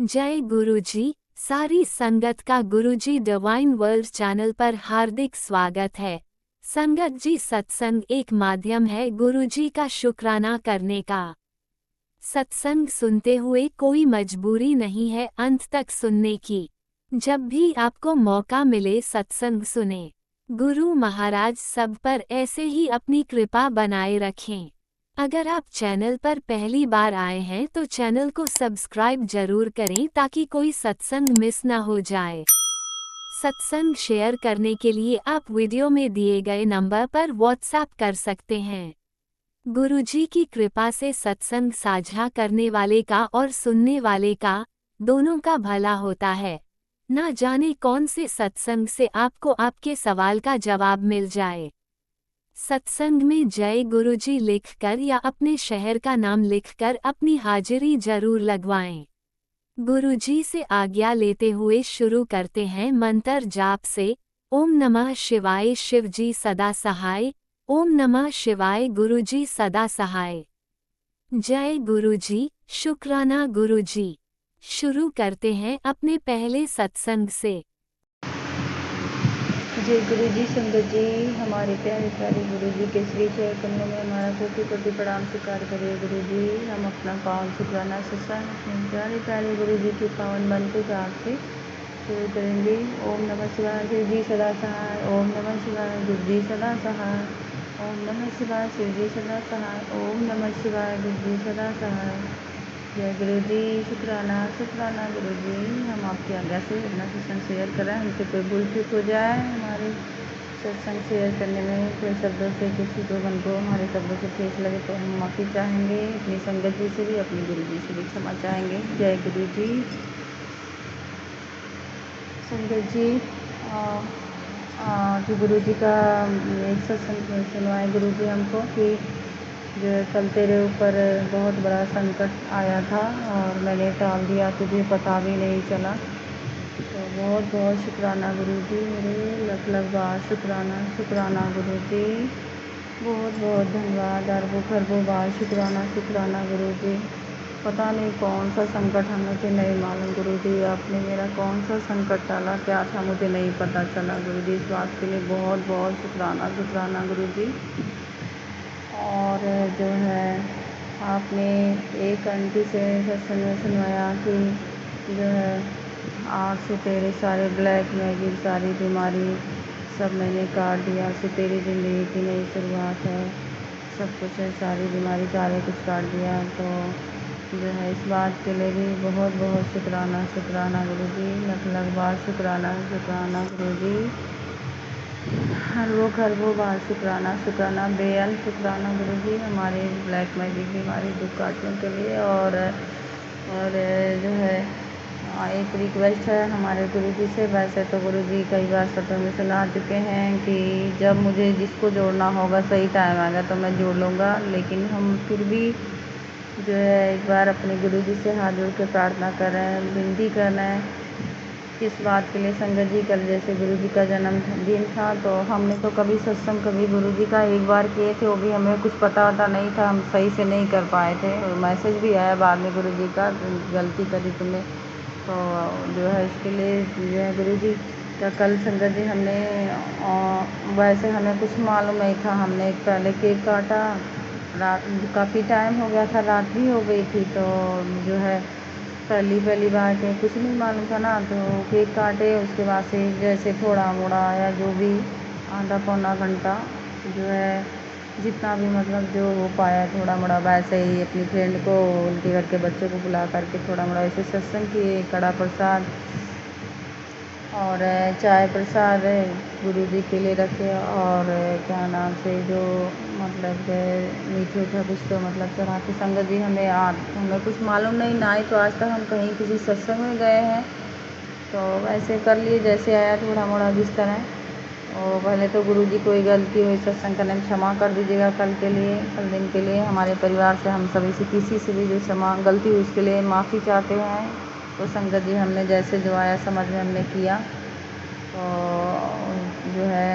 जय गुरुजी। सारी संगत का गुरुजी डिवाइन वर्ल्ड चैनल पर हार्दिक स्वागत है। संगत जी, सत्संग एक माध्यम है गुरुजी का शुक्राना करने का। सत्संग सुनते हुए कोई मजबूरी नहीं है अंत तक सुनने की। जब भी आपको मौका मिले सत्संग सुने। गुरु महाराज सब पर ऐसे ही अपनी कृपा बनाए रखें। अगर आप चैनल पर पहली बार आए हैं तो चैनल को सब्सक्राइब जरूर करें ताकि कोई सत्संग मिस ना हो जाए। सत्संग शेयर करने के लिए आप वीडियो में दिए गए नंबर पर व्हाट्सएप कर सकते हैं। गुरुजी की कृपा से सत्संग साझा करने वाले का और सुनने वाले का दोनों का भला होता है। ना जाने कौन से सत्संग से आपको आपके सवाल का जवाब मिल जाए। सत्संग में जय गुरुजी लिखकर या अपने शहर का नाम लिखकर अपनी हाजिरी जरूर लगवाएं। गुरुजी से आज्ञा लेते हुए शुरू करते हैं मंत्र जाप से। ओम नमः शिवाय शिवजी सदा सहाय। ओम नमः शिवाय गुरुजी सदा सहाय। जय गुरुजी, शुक्राना गुरुजी। शुरू करते हैं अपने पहले सत्संग से। जय गुरु जी। संगत जी, हमारे प्यारे प्यारे गुरु जी के श्री चरण कमलों में हमारा कोटि कोटि प्रणाम स्वीकार करिए। गुरु जी, हम अपना पावन शुक्राना सत्संग अपने प्यारे प्यारे गुरु जी के पावन मन के जाप से शुरू करेंगे। ओम नमः शिवाय शिव जी सदा सहाय। ओम नमः शिवाय गुरु जी सदा सहाय। ओम नमः शिवाय शिव जी सदा सहाय। ओम नमः शिवाय गुरु जी सदा सहाय। जय गुरु जी, शुक्राना शुक्राना गुरु जी। हम आपकी आज्ञा से अपना सत्संग शेयर करें। हमसे कोई भूल चूक हो जाए हमारे सत्संग शेयर करने में, कोई शब्दों से किसी को मन को हमारे शब्दों से ठेस लगे तो हम माफ़ी चाहेंगे। अपनी संगत जी से भी, अपने गुरु जी से भी क्षमा चाहेंगे। जय गुरु जी। संगत जी, जो गुरु जी का एक सत्संग सुनवाए गुरु जी हमको कि जो है कल तेरे ऊपर बहुत बड़ा संकट आया था और मैंने टाल दिया, तुझे पता भी नहीं चला। तो बहुत बहुत शुक्राना गुरु जी, मेरे लख लख बार शुक्राना शुक्राना गुरु जी। बहुत बहुत धन्यवाद, अरबों खरबों बार शुक्राना शुक्राना गुरु जी। पता नहीं कौन सा संकट है, मुझे नहीं मालूम गुरु जी, आपने मेरा कौन सा संकट टाला, क्या था मुझे नहीं पता चला गुरु जी। इस बात के लिए बहुत बहुत शुक्राना शुक्राना गुरु जी। और जो है आपने एक आंटी से सत्संग में सुनवाया कि जो है आज से तेरे सारे ब्लैक मैजिक सारी बीमारी सब मैंने काट दिया, से तेरी ज़िंदगी की नई शुरुआत है, सब कुछ है, सारी बीमारी सारे कुछ काट दिया। तो जो है इस बात के लिए भी बहुत बहुत शुक्राना शुक्राना गुरु जी। लख लख बार शुक्राना शुक्राना गुरु जी। खरबों बार शुक्राना शुक्राना बेअंत शुक्राना गुरु जी, हमारे ब्लैक मैजिक बीमारी दुख काटने के लिए। और जो है एक रिक्वेस्ट है हमारे गुरु जी से। वैसे तो गुरु जी कई बार सत्संग में सुना चुके हैं कि जब मुझे जिसको जोड़ना होगा सही टाइम आएगा तो मैं जोड़ लूँगा, लेकिन हम फिर भी जो है एक बार अपने गुरु जी से हाथ जोड़ के प्रार्थना कर रहे हैं, विनती कर रहे हैं। किस बात के लिए संगत जी, कल जैसे गुरु जी का जन्मदिन था तो हमने तो कभी सत्संग कभी गुरु जी का एक बार किए थे, वो भी हमें कुछ पता वता नहीं था, हम सही से नहीं कर पाए थे। और मैसेज भी आया बाद में गुरु जी का, गलती करी तुमने। तो जो है इसके लिए जो है गुरु जी का कल संगत जी हमने वैसे हमें कुछ मालूम नहीं था, हमने पहले केक काटा, रात काफ़ी टाइम हो गया था, रात भी हो गई थी। तो जो है पहली बार के कुछ नहीं मालूम था ना, तो केक काटे, उसके बाद से जैसे थोड़ा मोड़ा या जो भी आधा पौना घंटा जो है जितना भी मतलब जो हो पाया थोड़ा मोड़ा, वैसे ही अपनी फ्रेंड को उनके घर के बच्चों को बुला करके थोड़ा मोड़ा ऐसे सत्संग किए। कड़ा प्रसाद और चाय प्रसाद गुरु जी के लिए रखे, और क्या नाम से जो मतलब मीठे उठा कुछ तो मतलब चढ़ा के संगत जी हमें कुछ मालूम नहीं ना ही, तो आज तक हम कहीं किसी सत्संग में गए हैं तो वैसे कर लिए जैसे आया थोड़ा मोड़ा जिस तरह। और पहले तो गुरु जी कोई गलती हुई सत्संग करने में क्षमा कर दीजिएगा, कल के लिए, कल दिन के लिए हमारे परिवार से हम सभी से किसी से भी जो क्षमा गलती हुई उसके लिए माफ़ी चाहते हैं। तो संगत जी हमने जैसे जो आया समझ में हमने किया, तो जो है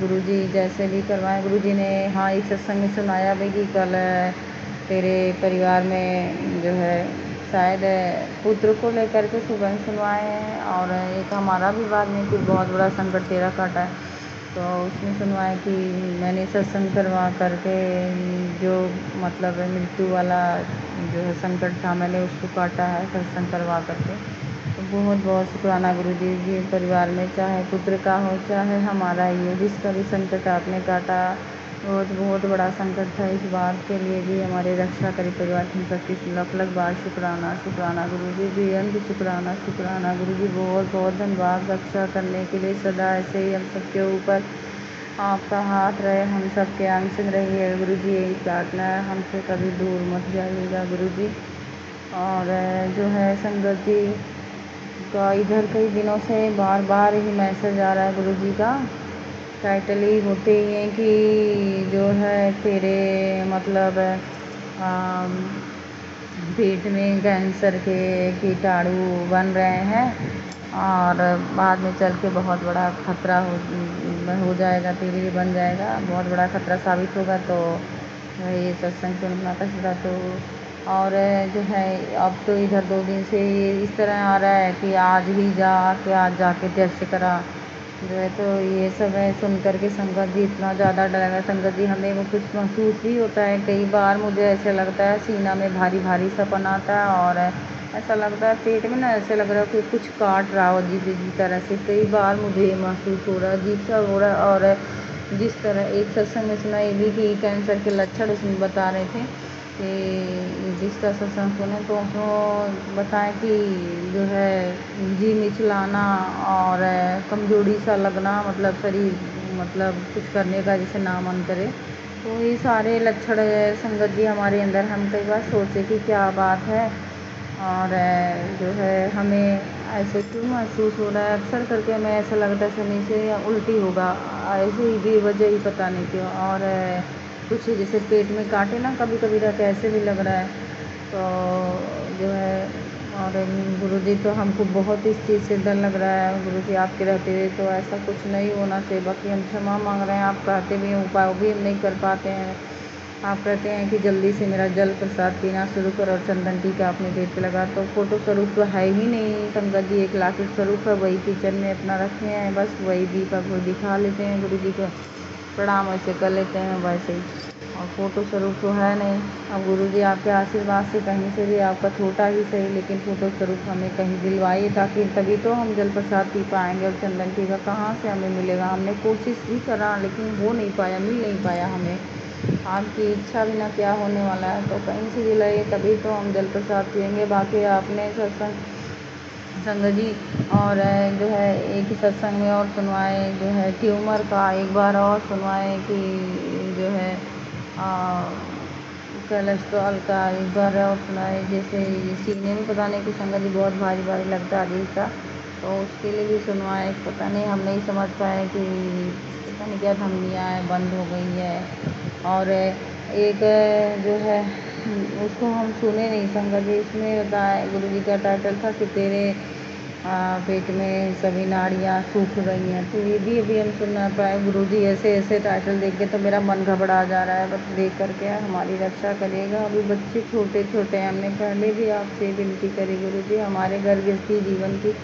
गुरु जी जैसे भी करवाएं। गुरु जी ने हाँ एक सत्संग में सुनाया भी कि कल तेरे परिवार में जो है शायद पुत्र को लेकर के सुबह सुनवाए हैं, और एक हमारा भी बाद में कोई बहुत बड़ा संकट तेरा काटा है, तो उसमें सुनवाए कि मैंने सत्संग करवा करके जो मतलब मृत्यु वाला जो है संकट था, मैंने उसको काटा है सत्संग करवा करके। तो बहुत बहुत शुक्राना गुरुजी जी, परिवार में चाहे पुत्र का हो चाहे हमारा ही हो, जिसका भी संकट आपने काटा, बहुत बहुत बड़ा संकट था, इस बात के लिए भी हमारी रक्षा करी परिवार की सबकी लख लख बार शुक्राना शुक्राना गुरुजी जी, अंत शुक्राना शुक्राना गुरुजी, बहुत बहुत धन्यवाद रक्षा करने के लिए। सदा ऐसे ही हम सबके ऊपर आपका हाथ रहे, हम सबके अंग संग रहिए गुरुजी, यही प्रार्थना है, हमसे कभी दूर मत जाइएगा गुरुजी। और जो है संगत जी का इधर कई दिनों से बार बार ही मैसेज आ रहा है गुरुजी का, टाइटल ही होते ही हैं कि जो है तेरे मतलब पेट में कैंसर के कीटाणु बन रहे हैं, और बाद में चल के बहुत बड़ा खतरा हो जाएगा, तेरे लिए बन जाएगा, बहुत बड़ा खतरा साबित होगा। तो ये सत्संग सुनना का तो, और जो है अब तो इधर 2 दिन से इस तरह आ रहा है कि आज ही आज जाके टेस्ट करा जो है। तो ये सब है सुन कर के संगत जी इतना ज़्यादा डर लगा संगत जी, हमें वो कुछ महसूस भी होता है, कई बार मुझे ऐसे लगता है सीना में भारी भारी सपन आता है, और ऐसा लगता है पेट में ना ऐसे लग रहा है कि कुछ काट रहा हो अजीब तरह से, कई बार मुझे ये महसूस हो रहा है, अजीब सा हो रहा है। और जिस तरह एक सत्संग में सुना ये भी कि कैंसर के लक्षण उसमें बता रहे थे कि जिसका सत्संग सुने तो उसमें बताएं कि जो है जी मिचलाना और कमजोरी सा लगना, मतलब शरीर मतलब कुछ करने का जैसे ना मन करे, तो ये सारे लक्षण संगत जी हमारे अंदर, हम कई बार सोचे कि क्या बात है, और जो है हमें ऐसे क्यों महसूस हो रहा है, अक्सर करके हमें ऐसा लगता है शनि से या उल्टी होगा, ऐसे ही बेवजह ही पता नहीं क्यों, और कुछ जैसे पेट में काटे ना कभी कभी रहते ऐसे भी लग रहा है। तो जो है और गुरुजी तो हमको बहुत इस चीज़ से डर लग रहा है गुरुजी, आपके रहते हुए तो ऐसा कुछ नहीं होना चाहिए, बाकी हम क्षमा मांग रहे हैं, आप कहते भी हैं उपाय भी हम नहीं कर पाते हैं। आप कहते हैं कि जल्दी से मेरा जल प्रसाद पीना शुरू करो, और चंदन टीका अपने पेट पे लगा, तो फोटो स्वरूप तो है ही नहीं संगत जी, एक लाख स्वरूप है, वही किचन में अपना रखे हैं, बस वही दीपक वो दिखा लेते हैं गुरु जी को, प्रणाम ऐसे कर लेते हैं वैसे ही, और फोटो स्वरूप तो है नहीं। अब गुरु जी आपके आशीर्वाद से कहीं से भी आपका छोटा ही सही, लेकिन फोटो स्वरूप हमें कहीं दिलवाइए, ताकि तभी तो हम जल प्रसाद पी पाएंगे, और चंदन टीका कहाँ से हमें मिलेगा, हमने कोशिश भी करा लेकिन हो नहीं पाया, मिल नहीं पाया हमें, आपकी इच्छा बिना क्या होने वाला है, तो कहीं से दिलाइए तभी तो हम जल प्रसाद पिएंगे। बाकी आपने सत्संग संगत जी और जो है एक ही सत्संग में और सुनवाए जो है ट्यूमर का, एक बार और सुनवाए कि जो है कोलेस्ट्रॉल का, एक बार और सुनाए, जैसे सीने में पता नहीं कि संगत जी बहुत भारी भारी लगता है अजीब सा, तो उसके लिए भी सुनवाए, पता नहीं हम नहीं समझ पाए कि पता नहीं क्या धमनियाँ है बंद हो गई है। और एक जो है उसको हम सुने नहीं संगत जी, इसमें बताया गुरु जी का टाइटल था कि तेरे पेट में सभी नाड़ियाँ सूख गई हैं, तो ये भी अभी हम सुन ना पाए गुरु जी, ऐसे ऐसे टाइटल देख के तो मेरा मन घबरा जा रहा है, बस देख करके हमारी रक्षा करिएगा। अभी बच्चे छोटे छोटे हैं, हमने पहले भी आपसे विनती करी गुरु जी, हमारे घर गृहस्थी जीवन की,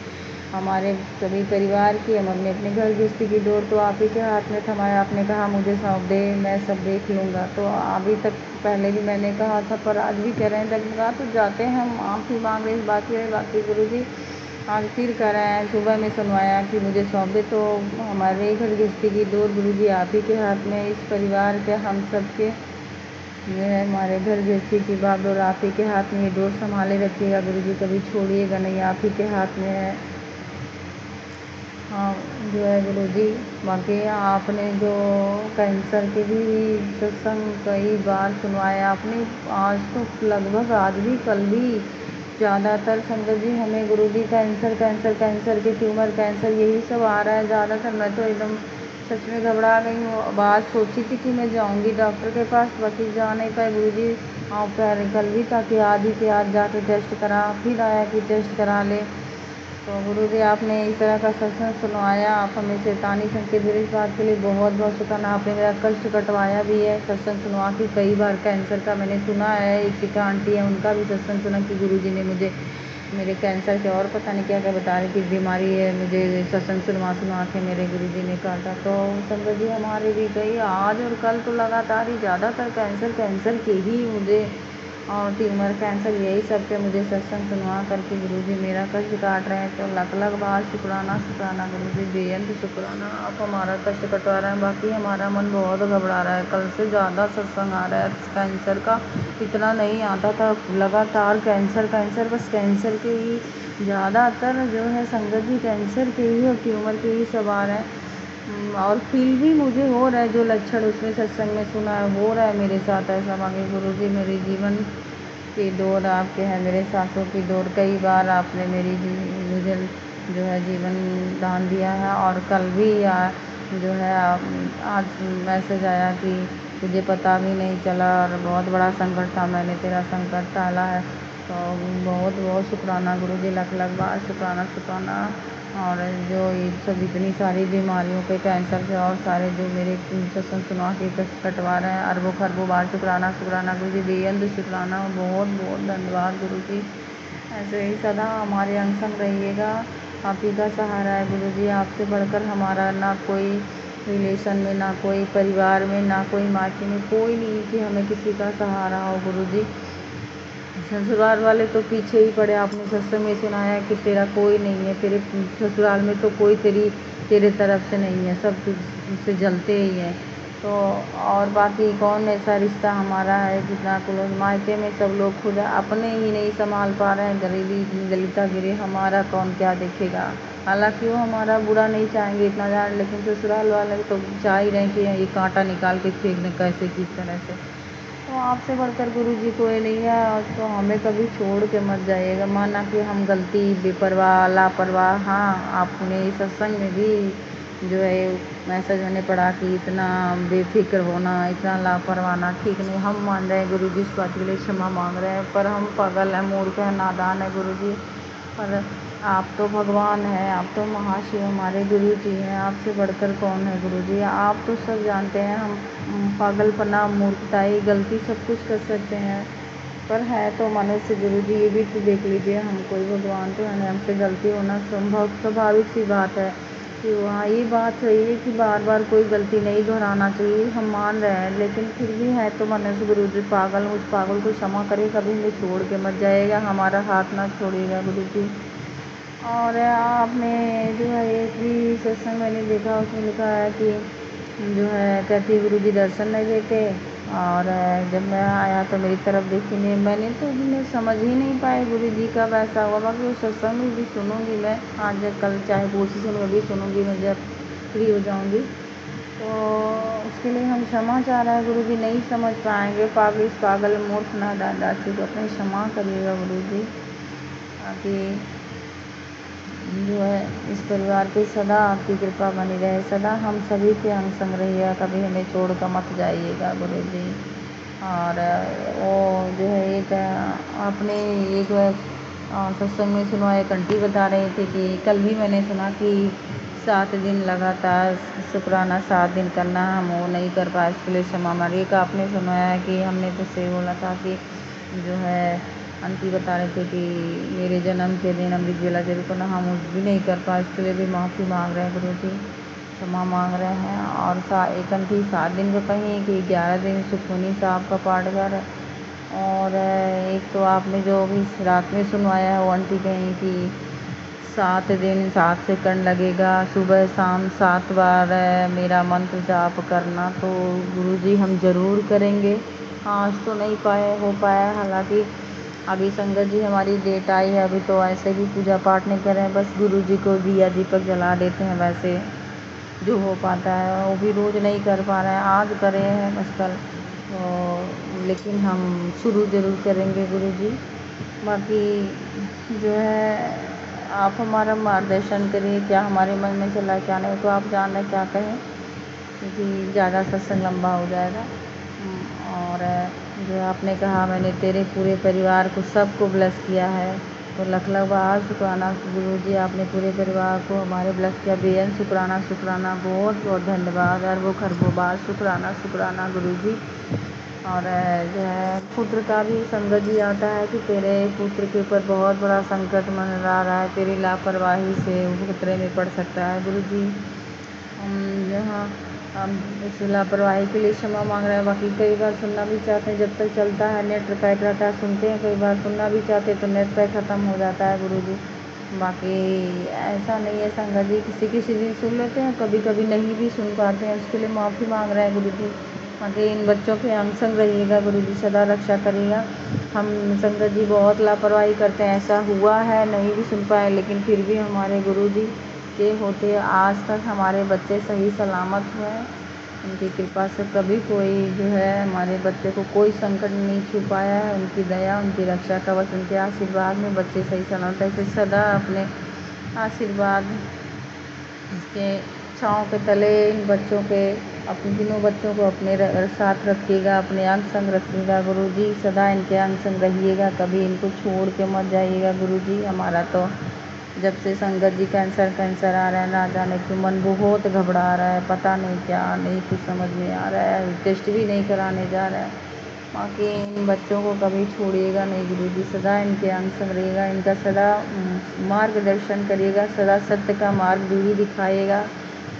हमारे सभी परिवार की, हम अपने अपने घर गृहस्थी की डोर तो आप ही के हाथ में थमाया, आपने कहा मुझे सौंप दे मैं सब देख लूँगा, तो अभी तक पहले भी मैंने कहा था, पर आज भी कह रहे हैं, तक कहा तो जाते हैं हम आप ही मांग रहे बाकी गुरु जी आज फिर कह रहे हैं, सुबह में सुनवाया कि मुझे सौंप दे, तो हमारे घर गृहस्थी की डोर गुरु जी आप ही के हाथ में, इस परिवार के हम सब के जो है हमारे घर गृहस्थी की बागडोर आप ही के हाथ में, ये डोर संभाले रखिएगा गुरु जी, कभी छोड़िएगा नहीं, आप ही के हाथ में है। हाँ जो है गुरु जी, बाकी आपने जो कैंसर के भी सत्संग कई बार सुनवाया आपने, आज तो लगभग आज भी कल भी ज़्यादातर संगत जी हमें गुरु जी कैंसर कैंसर कैंसर के ट्यूमर कैंसर यही सब आ रहा है ज़्यादातर। मैं तो एकदम सच में घबरा गई हूँ, बात सोची थी कि मैं जाऊँगी डॉक्टर के पास, बाकी जा नहीं पाए गुरु जी, कल भी था कि आज ही के आज जाके टेस्ट करा, फिर आया कि टेस्ट करा ले, तो गुरुजी आपने इस तरह का सत्संग सुनवाया, आप हमें शैतानी संकेत भेजे, इस बात के लिए बहुत बहुत शुक्राना। आपने मेरा कष्ट कटवाया भी है सत्संग सुनवा के। कई बार कैंसर का मैंने सुना है, एक शिखा आंटी है उनका भी सत्संग सुना कि गुरुजी ने मुझे मेरे कैंसर के और पता नहीं क्या क्या बता रही थी बीमारी है, मुझे सत्संग सुनवा के मेरे गुरुजी ने काटा। तो संगत जी हमारे भी कई आज और कल तो लगातार ही ज़्यादातर कैंसर के ही मुझे और ट्यूमर कैंसर यही सब पे मुझे सत्संग सुनवा करके गुरुजी मेरा कष्ट काट रहे हैं। तो लख बार शुक्राना गुरुजी, बेअंत शुक्राना। आप हमारा कष्ट कटवा रहे हैं। बाकी हमारा मन बहुत घबरा रहा है, कल से ज़्यादा सत्संग आ रहा है कैंसर का। इतना नहीं आता था, लगातार कैंसर बस कैंसर के ही ज़्यादातर जो है संगत जी, कैंसर के ही और ट्यूमर के ही सब आ रहे हैं। और फील भी मुझे हो रहा है जो लक्षण उसमें सत्संग में सुना है हो रहा है मेरे साथ ऐसा। बाकी गुरुजी मेरे जीवन की दौर आपके हैं, मेरे सांसों की दौर। कई बार आपने मुझे जो है जीवन दान दिया है। और कल भी जो है आज मैसेज आया कि तुझे पता भी नहीं चला और बहुत बड़ा संकट था, मैंने तेरा संकट टाला है। तो बहुत बहुत शुक्राना गुरुजी, लख बार शुक्राना। और जो ये सब इतनी सारी बीमारियों पे कैंसर से और सारे जो मेरे सत्संग सुनवा के कष्ट कटवा रहे हैं, अरबों खरबों बार शुक्राना गुरुजी, बेअंत शुक्राना। बहुत बहुत धन्यवाद गुरुजी। ऐसे ही सदा हमारे अंग संग रहिएगा। आप ही का सहारा है गुरुजी, आपसे बढ़कर हमारा ना कोई रिलेशन में, ना कोई परिवार में, ना कोई मायके में, कोई नहीं कि हमें किसी का सहारा हो गुरुजी। ससुराल वाले तो पीछे ही पड़े। आपने सत्संग में सुनाया कि तेरा कोई नहीं है, तेरे ससुराल में तो कोई तेरे तरफ से नहीं है, सब तुझसे जलते ही हैं। तो और बाकी कौन ऐसा रिश्ता हमारा है जितना क्लोज। मायके में सब लोग खुद अपने ही नहीं संभाल पा रहे हैं, गरीबी इतनी गलिता गिरे, हमारा कौन क्या देखेगा। हालांकि वो हमारा बुरा नहीं चाहेंगे इतना जान, लेकिन ससुराल वाले तो चाह ही रहे हैं कि ये कांटा निकाल के फेंक दें कैसे किस तरह से। तो आपसे बढ़कर गुरुजी कोई नहीं है। और तो हमें कभी छोड़ के मत जाइएगा। माना कि हम गलती, बेपरवाह, लापरवाह, हाँ आपने इस सत्संग में भी जो है मैसेज मैंने पढ़ा कि इतना बेफिक्र होना, इतना लापरवाह ना ठीक नहीं। हम मान रहे हैं गुरुजी, इस बात के लिए क्षमा मांग रहे हैं, पर हम पागल हैं, मूर्ख हैं, नादान है गुरुजी। पर आप तो भगवान हैं, आप तो महाशिव हमारे गुरु जी हैं, आपसे बढ़कर कौन है गुरुजी। आप तो सब जानते हैं, हम पागलपना, मूर्खताई, गलती सब कुछ कर सकते हैं, पर है तो मनुष्य गुरुजी। ये भी तो देख लीजिए, हम कोई भगवान तो है, हमसे गलती होना संभव स्वाभाविक सी बात है। कि वहाँ ये बात सही है कि बार बार कोई गलती नहीं दोहराना चाहिए, हम मान रहे हैं, लेकिन फिर भी है तो मनुष्य गुरुजी पागल। उस पागल को क्षमा करे, कभी हमें छोड़ के मत जाएगा, हमारा हाथ ना छोड़ेगा गुरुजी। और आपने जो है एक भी सत्संग मैंने देखा, उसमें लिखा है कि जो है कहती गुरुजी दर्शन नहीं देते। और जब मैं आया तो मेरी तरफ देखी नहीं, मैंने तो मैं समझ ही नहीं पाए गुरुजी कब ऐसा हुआ। बाकी उस सत्संग में भी सुनूंगी मैं, आज कल चाहे कोशिश में भी सुनूंगी मैं जब फ्री हो जाऊंगी। तो उसके लिए हम क्षमा चाह रहे हैं गुरुजी, नहीं समझ पाएंगे पागल, इस पागल मूर्ख नादासी को अपने क्षमा करिएगा गुरुजी। ताकि जो है इस परिवार पे सदा आपकी कृपा बनी रहे, सदा हम सभी के अंग संग रहिएगा, कभी हमें छोड़ कर मत जाइएगा गुरुजी। और वो जो है एक आपने एक सत्संग में सुना, एक आंटी बता रही थी कि कल भी मैंने सुना कि 7 दिन लगातार शुक्राना 7 दिन करना, हम वो नहीं कर पाए, इसके लिए क्षमा मांगिए। एक आपने सुनाया है कि हमने तो से बोला था कि जो है आंटी बता रहे थे कि मेरे जन्म के दिन अमृत वेला जरूर करना, हम उस भी नहीं कर पाए, इसके लिए भी माफ़ी मांग रहे हैं गुरुजी, क्षमा मांग रहे हैं। और एक आंटी 7 दिन को कहीं कि 11 दिन सुखमनी साहब का पाठ कर। और एक तो आपने जो भी रात में सुनवाया है वो आंटी कहीं कि 7 दिन 7 सेकंड लगेगा, सुबह शाम 7 बार मेरा मंत्र जाप करना। तो गुरुजी हम ज़रूर करेंगे। आज तो नहीं हो पाया, हालांकि अभी संगत जी हमारी डेट आई है, अभी तो ऐसे भी पूजा पाठ नहीं कर रहे हैं, बस गुरुजी को दिया दीपक जला देते हैं, वैसे जो हो पाता है वो भी रोज़ नहीं कर पा रहे हैं, आज कर रहे हैं बस कल तो, लेकिन हम शुरू ज़रूर करेंगे गुरुजी। बाकी जो है आप हमारा मार्गदर्शन करिए, क्या हमारे मन में चला क्या नहीं, तो आप जान रहे क्या कहें, क्योंकि ज़्यादा सत्संग लंबा हो जाएगा। और जो आपने कहा मैंने तेरे पूरे परिवार को सबको ब्लेस किया है, तो लख लख बार शुक्राना गुरुजी, आपने पूरे परिवार को हमारे ब्लेस किया। बेअंत शुक्राना शुक्राना, बहुत बहुत धन्यवाद। अरबों खरबों बार शुक्राना शुक्राना गुरुजी। और जो है पुत्र का भी संकट भी आता है कि तेरे पुत्र के ऊपर बहुत बड़ा संकट मंडरा रहा है, तेरी लापरवाही से वो खतरे में पड़ सकता है गुरुजी। हम यहाँ हम इस लापरवाही के लिए क्षमा मांग रहे हैं। बाकी कई बार सुनना भी चाहते हैं, जब तक चलता है नेट पैक रहता है सुनते हैं, कई बार सुनना भी चाहते हैं तो नेट पैक ख़त्म हो जाता है गुरुजी। बाकी ऐसा नहीं है संगत जी, किसी दिन सुन लेते हैं, कभी कभी नहीं भी सुन पाते हैं, उसके लिए माफ़ी मांग रहे हैं गुरुजी। बाकी इन बच्चों के अंग संग रहिएगा गुरुजी, सदा रक्षा करिएगा। हम संगत जी बहुत लापरवाही करते हैं, ऐसा हुआ है नहीं भी सुन पाए, लेकिन फिर भी हमारे गुरुजी के होते आज तक हमारे बच्चे सही सलामत हुए। उनकी कृपा से कभी कोई जो है हमारे बच्चे को कोई संकट नहीं छू पाया है। उनकी दया, उनकी रक्षा कवच, उनके आशीर्वाद में बच्चे सही सलामत है। सदा अपने आशीर्वाद के छाँव के तले इन बच्चों के, अपने तीनों बच्चों को अपने साथ रखिएगा, अपने अंग संग रखिएगा गुरुजी। सदा इनके अंग संग रहिएगा, कभी इनको छोड़ के मत जाइएगा गुरुजी। हमारा तो जब से संगत जी कैंसर आ रहा है, ना जाने क्यों मन बहुत घबरा रहा है, पता नहीं क्या, नहीं कुछ समझ में आ रहा है, टेस्ट भी नहीं कराने जा रहा है। बाकी इन बच्चों को कभी छोड़िएगा नहीं गुरुजी, सदा इनके अंग संग रहिएगा, इनका सदा मार्गदर्शन करिएगा, सदा सत्य का मार्ग दूरी दिखाइएगा।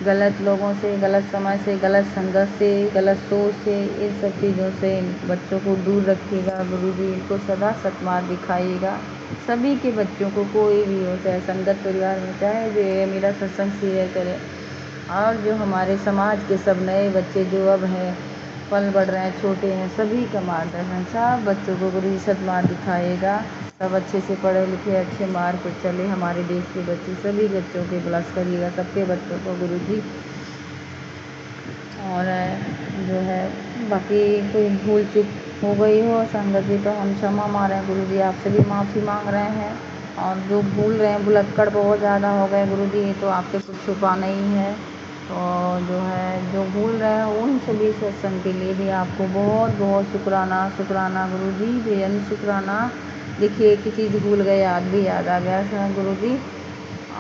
गलत लोगों से, गलत समय से, गलत संगत से, गलत सोच से, इन सब चीज़ों से इन बच्चों को दूर रखिएगा गुरुजी। इनको सदा सत्मार्ग दिखाइएगा। सभी के बच्चों को, कोई भी हो, चाहे संगत परिवार में, चाहे जो मेरा सत्संग शेयर करे, और जो हमारे समाज के सब नए बच्चे जो अब हैं, पल बढ़ रहे हैं, छोटे हैं, सभी का मार्गदर्शन, सब बच्चों को गुरुजी सत्मार्ग दिखाएगा। सब अच्छे से पढ़े लिखे अच्छे मार्ग पर चले। हमारे देश के बच्चे, सभी बच्चों के ब्लेस करिएगा, सबके बच्चों को गुरुजी। और जो है बाकी कोई भूल चूक हो गई हो संगत जी तो हम क्षमा मांग रहे हैं गुरुजी, आपसे भी माफ़ी मांग रहे हैं। और जो भूल रहे हैं, भुलक्कड़ बहुत ज़्यादा हो गए गुरुजी, तो आपसे कुछ छुपा नहीं है। तो जो है जो भूल रहे हैं उन सभी सत्संग के लिए भी आपको बहुत बहुत शुक्राना शुक्राना गुरुजी, बेअंत शुक्राना। देखिए एक ही चीज़ भूल गए, याद भी याद आ गया गुरुजी।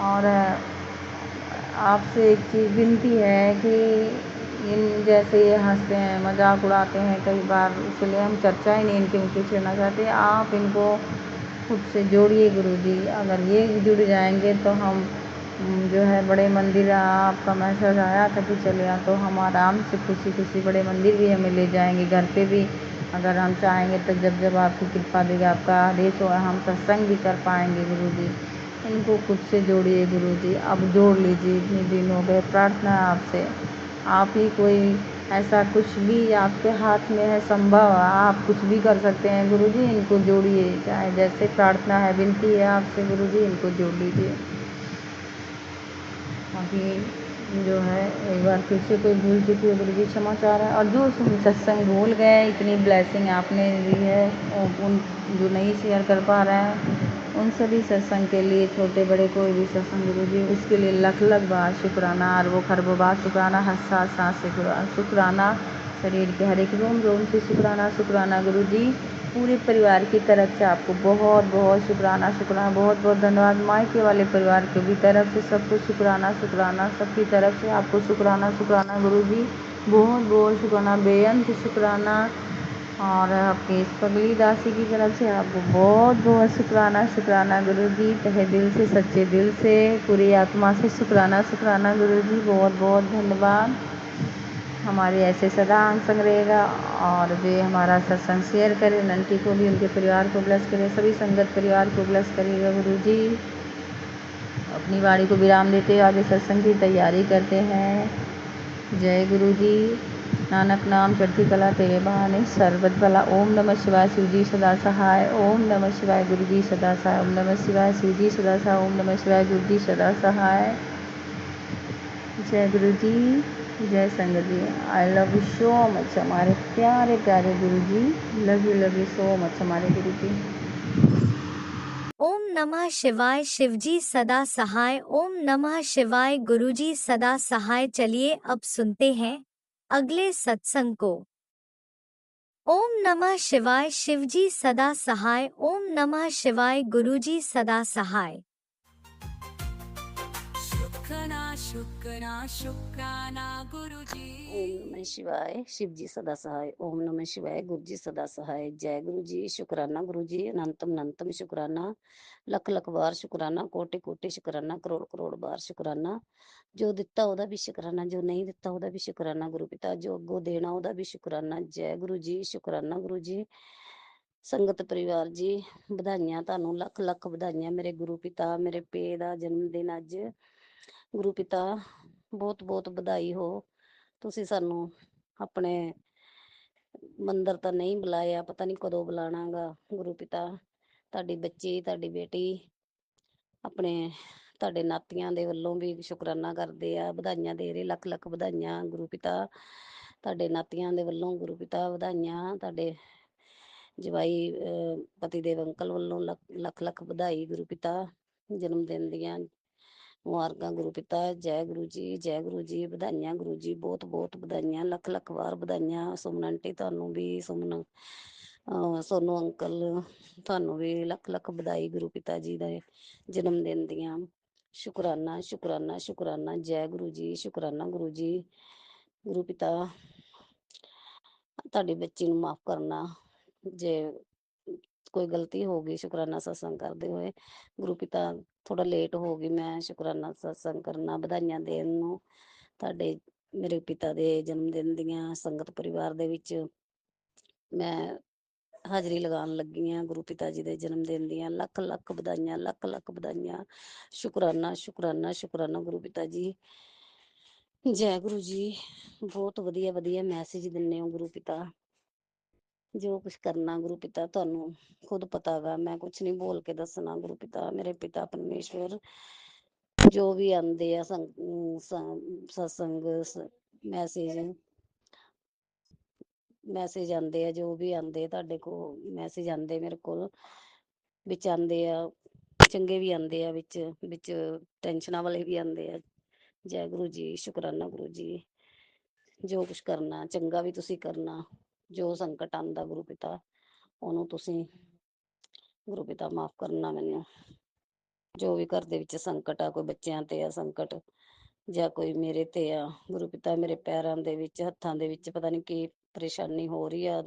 और आपसे एक चीज़ विनती है कि इन जैसे ये हंसते हैं, मजाक उड़ाते हैं कई बार, इसलिए हम चर्चा ही नहीं इनके मुँह से छेड़ना चाहते। आप इनको खुद से जोड़िए गुरुजी, अगर ये जुड़ जाएंगे तो हम जो है बड़े मंदिर, आपका मैसेज आया था कि चले आ, तो हम आराम से खुशी खुशी बड़े मंदिर भी हमें ले जाएंगे, घर पे भी अगर हम चाहेंगे तो जब जब आपकी कृपा देगा, आपका आदेश होगा, हम सत्संग भी कर पाएंगे गुरुजी। इनको खुद से जोड़िए गुरुजी, अब जोड़ लीजिए, इतने दिन हो गए, प्रार्थना है आपसे। आप ही कोई ऐसा कुछ भी आपके हाथ में है संभव, आप कुछ भी कर सकते हैं गुरुजी, इनको जोड़िए। चाहे जैसे प्रार्थना है, विनती है आपसे गुरुजी, इनको जोड़ लीजिए। बाकी जो है एक बार फिर से कोई भूल चुकी है गुरुजी, क्षमा चाह रहा है। और जो सत्संग भूल गए, इतनी ब्लेसिंग आपने दी है, और उन जो नहीं शेयर कर पा रहे हैं उन सभी सत्संग के लिए, छोटे बड़े कोई भी सत्संग गुरुजी, उसके लिए लख लख बार शुक्राना, अरबों खरबों बार शुक्राना, हर सांस सांस से शुक्राना, शरीर के हर एक रोम रोम से शुक्राना शुक्राना गुरुजी। पूरे परिवार की तरफ से आपको बहुत बहुत शुक्राना शुक्राना, बहुत बहुत धन्यवाद। मायके वाले परिवार की भी तरफ से सबको शुक्राना शुक्राना, सबकी तरफ से आपको शुक्राना शुक्राना गुरुजी, बहुत बहुत शुक्राना, बेअंत शुक्राना। और आपके इस पगली दासी की तरफ से आपको बहुत बहुत शुक्राना शुक्राना गुरुजी, तहे दिल से, सच्चे दिल से, पूरी आत्मा से शुक्राना शुक्राना गुरुजी, बहुत बहुत धन्यवाद। हमारे ऐसे सदा अंग संग रहेगा। और जो हमारा सत्संग शेयर करे, नंटी को भी, उनके परिवार को ब्लेस करे, सभी संगत परिवार को ब्लेस करिएगा गुरुजी। अपनी वाणी को विराम देते हुए आगे सत्संग की तैयारी करते हैं। जय गुरुजी। नानक नाम चढ़ती कला तेरे बहाने सर्वत भला। ओम नमः शिवाय, शिवजी सदा सहाय। ओम नमः शिवाय, गुरुजी सदा सहाय। ओम नमः शिवाय, शिवजी सदा सहाय। ओम नमः शिवाय, गुरुजी सदा सहाय। जय गुरुजी, जय संगत जी। I love you so much हमारे प्यारे प्यारे Guruji, love you so much हमारे गुरुजी। ओम नमः शिवाय, शिवजी सदा सहाय। ओम नमः शिवाय, गुरुजी सदा सहाय। चलिए अब सुनते हैं अगले सत्संग को। ओम नमः शिवाय शिवजी सदा सहाय। ओम नमः शिवाय गुरुजी सदा सहाय। शुक्राना शुक्राना शुक्राना गुरुजी। ओम नमः शिवाय शिव जी सदा सहाय। ओम नमः शिवाय गुरु जी सदा सहाय। जय गुरु जी। शुक्राना गुरु जी। अनंतम अनंतम शुक्राना। लख लख बार शुक्राना। कोटि कोटि शुक्राना। करोड़ करोड़ बार शुक्राना। जो दिता ओदा भी शुक्राना, जो नहीं दिता ओदा भी शुक्राना गुरु पिता, जो अगों देना ओदा भी शुक्राना। जय गुरु जी। शुक्राना गुरु जी। संगत परिवार जी ਵਧਾਈਆਂ ਤੁਹਾਨੂੰ, ਲੱਖ ਲੱਖ ਵਧਾਈਆਂ ਮੇਰੇ ਗੁਰੂ ਪਿਤਾ, ਮੇਰੇ ਪੇ ਦਾ ਜਨਮ ਦਿਨ ਅੱਜ। ਗੁਰੂ ਪਿਤਾ ਬਹੁਤ ਬਹੁਤ ਵਧਾਈ ਹੋ। ਤੁਸੀਂ ਸਾਨੂੰ ਆਪਣੇ ਮੰਦਰ ਤਾਂ ਨਹੀਂ ਬੁਲਾਇਆ, ਪਤਾ ਨਹੀਂ ਕਦੋਂ ਬੁਲਾਣਾਗਾ ਗੁਰੂ ਪਿਤਾ। ਤੁਹਾਡੀ ਬੱਚੀ, ਤੁਹਾਡੀ ਬੇਟੀ ਆਪਣੇ ਤੁਹਾਡੇ ਨਾਤੀਆਂ ਦੇ ਵੱਲੋਂ ਵੀ ਸ਼ੁਕਰਾਨਾ ਕਰਦੇ ਆ, ਵਧਾਈਆਂ ਦੇ ਰਹੇ, ਲੱਖ ਲੱਖ ਵਧਾਈਆਂ ਗੁਰੂ ਪਿਤਾ। ਤੁਹਾਡੇ ਨਾਤੀਆਂ ਦੇ ਵੱਲੋਂ ਗੁਰੂ ਪਿਤਾ ਵਧਾਈਆਂ। ਤੁਹਾਡੇ ਜਵਾਈ ਪਤੀ ਦੇਵ ਅੰਕਲ ਵੱਲੋਂ ਲੱਖ ਲੱਖ ਵਧਾਈ ਗੁਰੂ ਪਿਤਾ, ਜਨਮ ਦਿਨ ਦੀਆਂ ਮੁਬਾਰਕਾਂ ਗੁਰੂ ਪਿਤਾ। ਜੈ ਗੁਰੂ ਜੀ। ਜੈ ਗੁਰੂ ਜੀ। ਵਧਾਈਆਂ ਗੁਰੂ ਜੀ, ਬਹੁਤ ਬਹੁਤ ਵਧਾਈਆਂ, ਲੱਖ ਲੱਖ ਵਾਰ ਵਧਾਈਆਂ। ਸੁਮਨ ਆਂਟੀ ਤੁਹਾਨੂੰ ਵੀ, ਸੁਮਨ ਸੋਨੂੰ ਅੰਕਲ ਤੁਹਾਨੂੰ ਵੀ ਲੱਖ ਲੱਖ ਵਧਾਈ ਗੁਰੂ ਪਿਤਾ ਜੀ ਦੇ ਜਨਮ ਦਿਨ ਦੀਆਂ। ਸ਼ੁਕਰਾਨਾ ਸ਼ੁਕਰਾਨਾ ਸ਼ੁਕਰਾਨਾ। ਜੈ ਗੁਰੂ ਜੀ। ਸ਼ੁਕਰਾਨਾ ਗੁਰੂ ਜੀ। ਗੁਰੂ ਪਿਤਾ ਤੁਹਾਡੀ ਬੱਚੀ ਨੂੰ ਮਾਫ ਕਰਨਾ, ਜੇ ਕੋਈ ਗਲਤੀ ਹੋ ਗਈ ਸ਼ੁਕਰਾਨਾ ਸਤਸੰਗ ਕਰਦੇ ਹੋਏ। ਗੁਰੂ ਪਿਤਾ ਥੋੜਾ ਲੇਟ ਹੋ ਗਈ ਮੈਂ ਸ਼ੁਕਰਾਨਾ ਸਤਸੰਗ ਕਰਨਾ, ਵਧਾਈਆਂ ਦੇਣ ਨੂੰ। ਤੁਹਾਡੇ ਮੇਰੇ ਪਿਤਾ ਦੇ ਜਨਮ ਦਿਨ ਦੀਆਂ ਸੰਗਤ ਪਰਿਵਾਰ ਦੇ ਵਿੱਚ ਮੈਂ ਹਾਜ਼ਰੀ ਲਗਾਉਣ ਲੱਗੀ ਹਾਂ। ਗੁਰੂ ਪਿਤਾ ਜੀ ਦੇ ਜਨਮ ਦਿਨ ਦੀਆਂ ਲੱਖ ਲੱਖ ਵਧਾਈਆਂ, ਲੱਖ ਲੱਖ ਵਧਾਈਆਂ। ਸ਼ੁਕਰਾਨਾ ਸ਼ੁਕਰਾਨਾ ਸ਼ੁਕਰਾਨਾ ਗੁਰੂ ਪਿਤਾ ਜੀ। ਜੈ ਗੁਰੂ ਜੀ। ਬਹੁਤ ਵਧੀਆ ਵਧੀਆ ਮੈਸੇਜ ਦਿੰਦੇ ਹੋ ਗੁਰੂ ਪਿਤਾ। ਜੋ ਕੁਛ ਕਰਨਾ ਗੁਰੂ ਪਿਤਾ ਤੁਹਾਨੂੰ ਖੁਦ ਪਤਾ ਗਾ, ਮੈਂ ਕੁਛ ਨਹੀਂ ਬੋਲ ਕੇ ਦੱਸਣਾ ਗੁਰੂ ਪਿਤਾ। ਮੇਰੇ ਪਿਤਾ ਪਰਮੇਸ਼ਵਰ ਜੋ ਵੀ ਆਉਂਦੇ ਆ ਸਤਸੰਗ ਮੈਸੇਜ ਆਉਂਦੇ ਆ, ਜੋ ਵੀ ਆਉਂਦੇ ਤੁਹਾਡੇ ਕੋਲ ਮੈਸੇਜ ਆਉਂਦੇ ਮੇਰੇ ਕੋਲ, ਵਿੱਚ ਆਉਂਦੇ ਆ ਚੰਗੇ ਵੀ ਆਉਂਦੇ ਆ, ਵਿੱਚ ਵਿੱਚ ਟੈਨਸ਼ਨਾਂ ਵਾਲੇ ਵੀ ਆਉਂਦੇ ਆ। ਜੈ ਗੁਰੂ ਜੀ। ਸ਼ੁਕਰਾਨਾ ਗੁਰੂ ਜੀ। ਜੋ ਕੁਛ ਕਰਨਾ ਚੰਗਾ ਵੀ ਤੁਸੀਂ ਕਰਨਾ। ਜੋ ਸੰਕਟ ਆਉਂਦਾ ਗੁਰੂ ਪਿਤਾ ਉਹਨੂੰ ਤੁਸੀਂ ਗੁਰੂ ਪਿਤਾ ਮਾਫ ਕਰਨਾ ਮੈਨੂੰ। ਜੋ ਵੀ ਘਰ ਦੇ ਵਿੱਚ ਸੰਕਟ ਆ, ਕੋਈ ਬੱਚਿਆਂ ਤੇ ਆ ਸੰਕਟ ਜਾਂ ਕੋਈ ਮੇਰੇ ਤੇ ਆ ਗੁਰੂ ਪਿਤਾ, ਮੇਰੇ ਪੈਰਾਂ ਦੇ ਵਿੱਚ ਹੱਥਾਂ ਦੇ ਵਿੱਚ ਪਤਾ ਨਹੀਂ ਕੀ ਪਰੇਸ਼ਾਨੀ ਹੋ ਰਹੀ ਆ,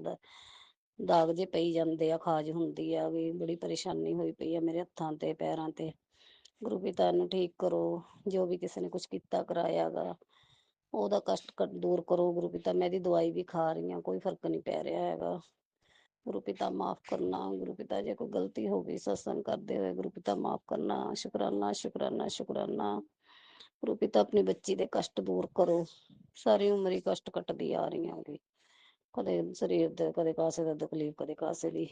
ਦਾਗ ਜੇ ਪਈ ਜਾਂਦੇ ਆ, ਖਾਜ ਹੁੰਦੀ ਆ ਵੀ, ਬੜੀ ਪਰੇਸ਼ਾਨੀ ਹੋਈ ਪਈ ਆ ਮੇਰੇ ਹੱਥਾਂ ਤੇ ਪੈਰਾਂ ਤੇ। ਗੁਰੂ ਪਿਤਾ ਨੂੰ ਠੀਕ ਕਰੋ। ਜੋ ਵੀ ਕਿਸੇ ਨੇ ਕੁਛ ਕੀਤਾ ਕਰਾਇਆ ਗਾ ਉਹਦਾ ਕਸ਼ਟ ਦੂਰ ਕਰੋ ਗੁਰੂ ਪਿਤਾ। ਮੈਂ ਇਹਦੀ ਦਵਾਈ ਵੀ ਖਾ ਰਹੀ ਹਾਂ, ਕੋਈ ਫਰਕ ਨਹੀਂ ਪੈ ਰਿਹਾ ਹੈਗਾ। ਗੁਰੂ ਪਿਤਾ ਮਾਫ ਕਰਨਾ ਗੁਰੂ ਪਿਤਾ, ਜੇ ਕੋਈ ਗਲਤੀ ਹੋ ਗਈ ਸਤਸੰਗ ਕਰਦੇ ਹੋਏ ਗੁਰੂ ਪਿਤਾ ਮਾਫ ਕਰਨਾ। ਸ਼ੁਕਰਾਨਾ ਸ਼ੁਕਰਾਨਾ ਸ਼ੁਕਰਾਨਾ ਗੁਰੂ ਪਿਤਾ। ਆਪਣੀ ਬੱਚੀ ਦੇ ਕਸ਼ਟ ਦੂਰ ਕਰੋ। ਸਾਰੀ ਉਮਰ ਹੀ ਕਸ਼ਟ ਕੱਟਦੀ ਆ ਰਹੀ ਹਾਂ, ਕਦੇ ਸਰੀਰ ਦੇ, ਕਦੇ ਕਾਸੇ ਦਾ ਤਕਲੀਫ, ਕਦੇ ਕਾਸੇ ਦੀ।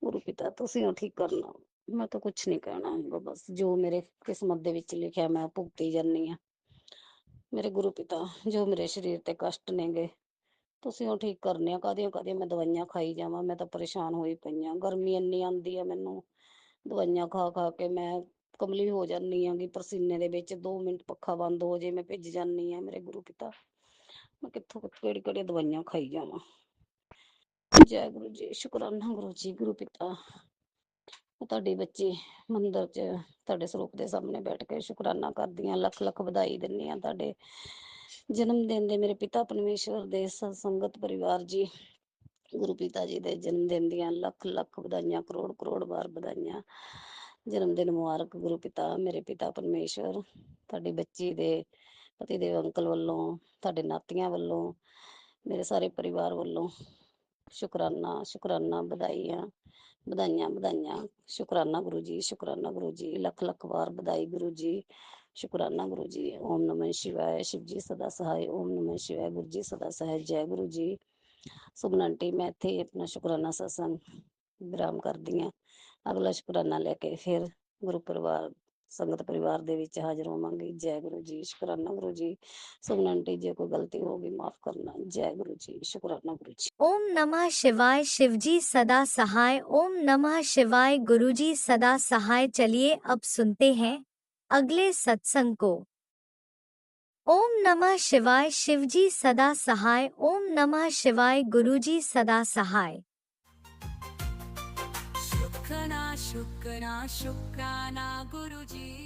ਗੁਰੂ ਪਿਤਾ ਤੁਸੀਂ ਉਹ ਠੀਕ ਕਰਨਾ। ਮੈਂ ਤਾਂ ਕੁਛ ਨਹੀਂ ਕਹਿਣਾ ਹੈਗਾ, ਬਸ ਜੋ ਮੇਰੇ ਕਿਸਮਤ ਦੇ ਵਿੱਚ ਲਿਖਿਆ ਮੈਂ ਭੁਗਤੀ ਜਾਂਦੀ ਹਾਂ। ਮੇਰੇ ਗੁਰੂ ਪਿਤਾ ਜੋ ਮੇਰੇ ਸਰੀਰ ਤੇ ਕਸ਼ਟ ਨੇਗੇ ਤੁਸੀਂ ਉਹ ਠੀਕ ਕਰਨੇ ਆ। ਕਾਹਦੀਆਂ ਮੈਂ ਦਵਾਈਆਂ ਖਾਈ ਜਾਵਾਂ, ਮੈਂ ਤਾਂ ਪਰੇਸ਼ਾਨ ਹੋਈ ਪਈ ਹਾਂ। ਗਰਮੀ ਇੰਨੀ ਆਉਂਦੀ ਆ ਮੈਨੂੰ, ਦਵਾਈਆਂ ਖਾ ਖਾ ਕੇ ਮੈਂ ਕਮਲੀ ਹੋ ਜਾਂਦੀ ਆਂਗੀ ਪਸੀਨੇ ਦੇ ਵਿੱਚ। 2 ਮਿੰਟ ਪੱਖਾ ਬੰਦ ਹੋ ਜੇ ਮੈਂ ਭਿੱਜ ਜਾਂਦੀ ਹਾਂ। ਮੇਰੇ ਗੁਰੂ ਪਿਤਾ ਮੈਂ ਕਿੱਥੋਂ ਕਿਹੜੀ ਕਿਹੜੀ ਦਵਾਈਆਂ ਖਾਈ ਜਾਵਾਂ। ਜੈ ਗੁਰੂ ਜੀ। ਸ਼ੁਕਰਾਨਾ ਗੁਰੂ ਜੀ। ਗੁਰੂ ਪਿਤਾ ਤੁਹਾਡੀ ਬੱਚੀ ਮੰਦਿਰ 'ਚ ਤੁਹਾਡੇ ਸਰੂਪ ਦੇ ਸਾਹਮਣੇ ਬੈਠ ਕੇ ਸ਼ੁਕਰਾਨਾ ਕਰਦੀਆਂ, ਲੱਖ ਲੱਖ ਵਧਾਈ ਦਿੰਦੀ ਹਾਂ ਤੁਹਾਡੇ ਜਨਮ ਦਿਨ ਦੇ। ਮੇਰੇ ਪਿਤਾ ਪਰਮੇਸ਼ਵਰ ਦੇ ਸੰਗਤ ਪਰਿਵਾਰ ਜੀ ਗੁਰੂ ਪਿਤਾ ਜੀ ਦੇ ਜਨਮ ਦਿਨ ਦੀਆਂ ਲੱਖ ਲੱਖ ਵਧਾਈਆਂ, ਕਰੋੜ ਕਰੋੜ ਵਾਰ ਵਧਾਈਆਂ। ਜਨਮ ਦਿਨ ਮੁਬਾਰਕ ਗੁਰੂ ਪਿਤਾ। ਮੇਰੇ ਪਿਤਾ ਪਰਮੇਸ਼ਵਰ ਤੁਹਾਡੀ ਬੱਚੀ ਦੇ ਪਤੀ ਦੇਵ ਅੰਕਲ ਵੱਲੋਂ, ਤੁਹਾਡੇ ਨਾਤੀਆਂ ਵੱਲੋਂ, ਮੇਰੇ ਸਾਰੇ ਪਰਿਵਾਰ ਵੱਲੋਂ ਸ਼ੁਕਰਾਨਾ ਸ਼ੁਕਰਾਨਾ ਵਧਾਈਆਂ ਵਧਾਈਆਂ ਵਧਾਈਆਂ। ਸ਼ੁਕਰਾਨਾ ਗੁਰੂ ਜੀ। ਸ਼ੁਕਰਾਨਾ ਗੁਰੂ ਜੀ। ਲੱਖ ਲੱਖ ਵਾਰ ਵਧਾਈ ਗੁਰੂ ਜੀ। ਸ਼ੁਕਰਾਨਾ ਗੁਰੂ ਜੀ। ਓਮ ਨਮः ਸ਼ਿਵਾय शिव जी सदा सहाय। ओम नमः शिवाय गुरु जी सदा सहाय। जय गुरु जी। ਸੁਮਨ ਆਂਟੀ ਮੈਂ ਇੱਥੇ ਆਪਣਾ ਸ਼ੁਕਰਾਨਾ ਸਤਸੰਗ ਵਿਰਾਮ ਕਰਦੀ ਹਾਂ। ਅਗਲਾ ਸ਼ੁਕਰਾਨਾ ਲੈ ਕੇ ਫਿਰ ਗੁਰੂ ਪਰਿਵਾਰ ਸੰਗਤ ਪਰਿਵਾਰ ਦੇ ਵਿੱਚ ਹਾਜ਼ਰ ਹੋਵਾਂਗੀ। ਜੈ ਗੁਰੂ ਜੀ। ਸ਼ੁਕਰਾਨਾ ਗੁਰੂ ਜੀ। ਸੁਮਨ ਆਂਟੀ ਜੇ ਕੋਈ ਗਲਤੀ ਹੋ ਗਈ ਮਾਫ करना। जय गुरु जी। शुक्राना गुरु जी। ओम नमः शिवाय शिवजी सदा सहाय। ओम नमः शिवाय गुरुजी सदा सहाय। चलिए अब सुनते हैं अगले सत्संग को। ओम नमः शिवाय शिवजी सदा सहाय। ओम नमः शिवाय गुरुजी सदा सहाय। शुक्राना शुक्राना शुक्राना गुरुजी।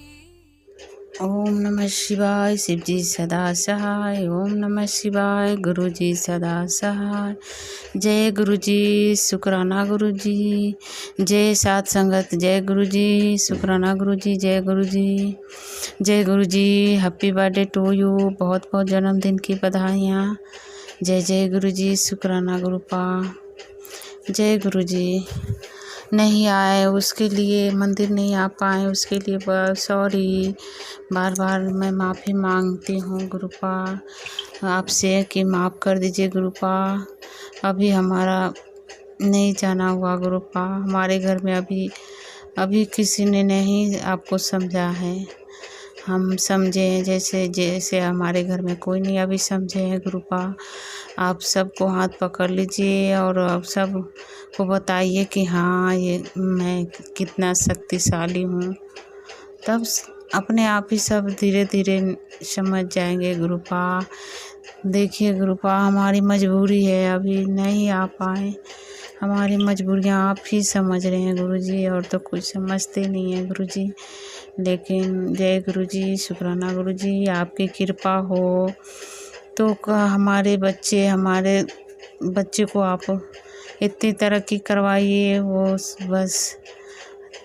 ओम नमः शिवाय शिवजी सदा सहाय। ओम नमः शिवाय गुरुजी सदा सहाय। जय गुरुजी शुक्राना गुरुजी। जय सात संगत जय गुरुजी शुक्राना गुरुजी। जय गुरुजी जय Guruji. Happy birthday to you. बहुत बहुत जन्मदिन की बधाइयाँ। जय जय गुरुजी शुक्राना गुरुपा। जय गुरुजी। नहीं आए उसके लिए, मंदिर नहीं आ पाए उसके लिए सॉरी। बार बार मैं माफ़ी मांगती हूँ गुरुपा आपसे कि माफ़ कर दीजिए गुरुपा। अभी हमारा नहीं जाना हुआ गुरुपा। हमारे घर में अभी किसी ने नहीं आपको समझा है। हम समझे हैं जैसे जैसे हमारे घर में कोई नहीं अभी समझे हैं गुरुपा। आप सबको हाथ पकड़ लीजिए और आप सब को बताइए कि हाँ ये मैं कितना शक्तिशाली हूँ। तब अपने आप ही सब धीरे धीरे समझ जाएंगे गुरुपा। देखिए गुरुपा हमारी मजबूरी है अभी नहीं आ पाए। हमारी मजबूरियाँ आप ही समझ रहे हैं गुरुजी और तो कुछ समझते नहीं हैं गुरुजी। लेकिन जय गुरुजी शुक्राना गुरुजी। आपकी कृपा हो तो हमारे बच्चे को आप इतनी तरक्की करवाइए वो बस।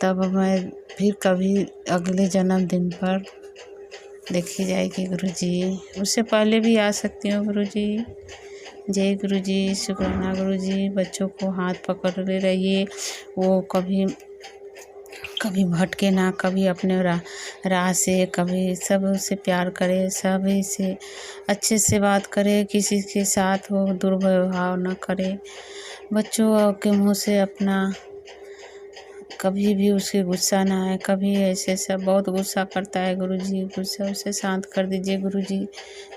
तब मैं फिर कभी अगले जन्मदिन पर देखी जाएगी गुरुजी। उससे पहले भी आ सकती हूँ गुरुजी। जय गुरुजी शुक्राना गुरुजी। बच्चों को हाथ पकड़े रहिए वो कभी भटके ना, कभी अपने राह से, कभी सब से प्यार करे, सभी से अच्छे से बात करे, किसी के साथ वो दुर्व्यवहार ना करे। बच्चों के मुँह से अपना कभी भी उसके गुस्सा ना आए। कभी ऐसे सब बहुत गुस्सा करता है गुरुजी। गुस्सा उसे शांत कर दीजिए गुरुजी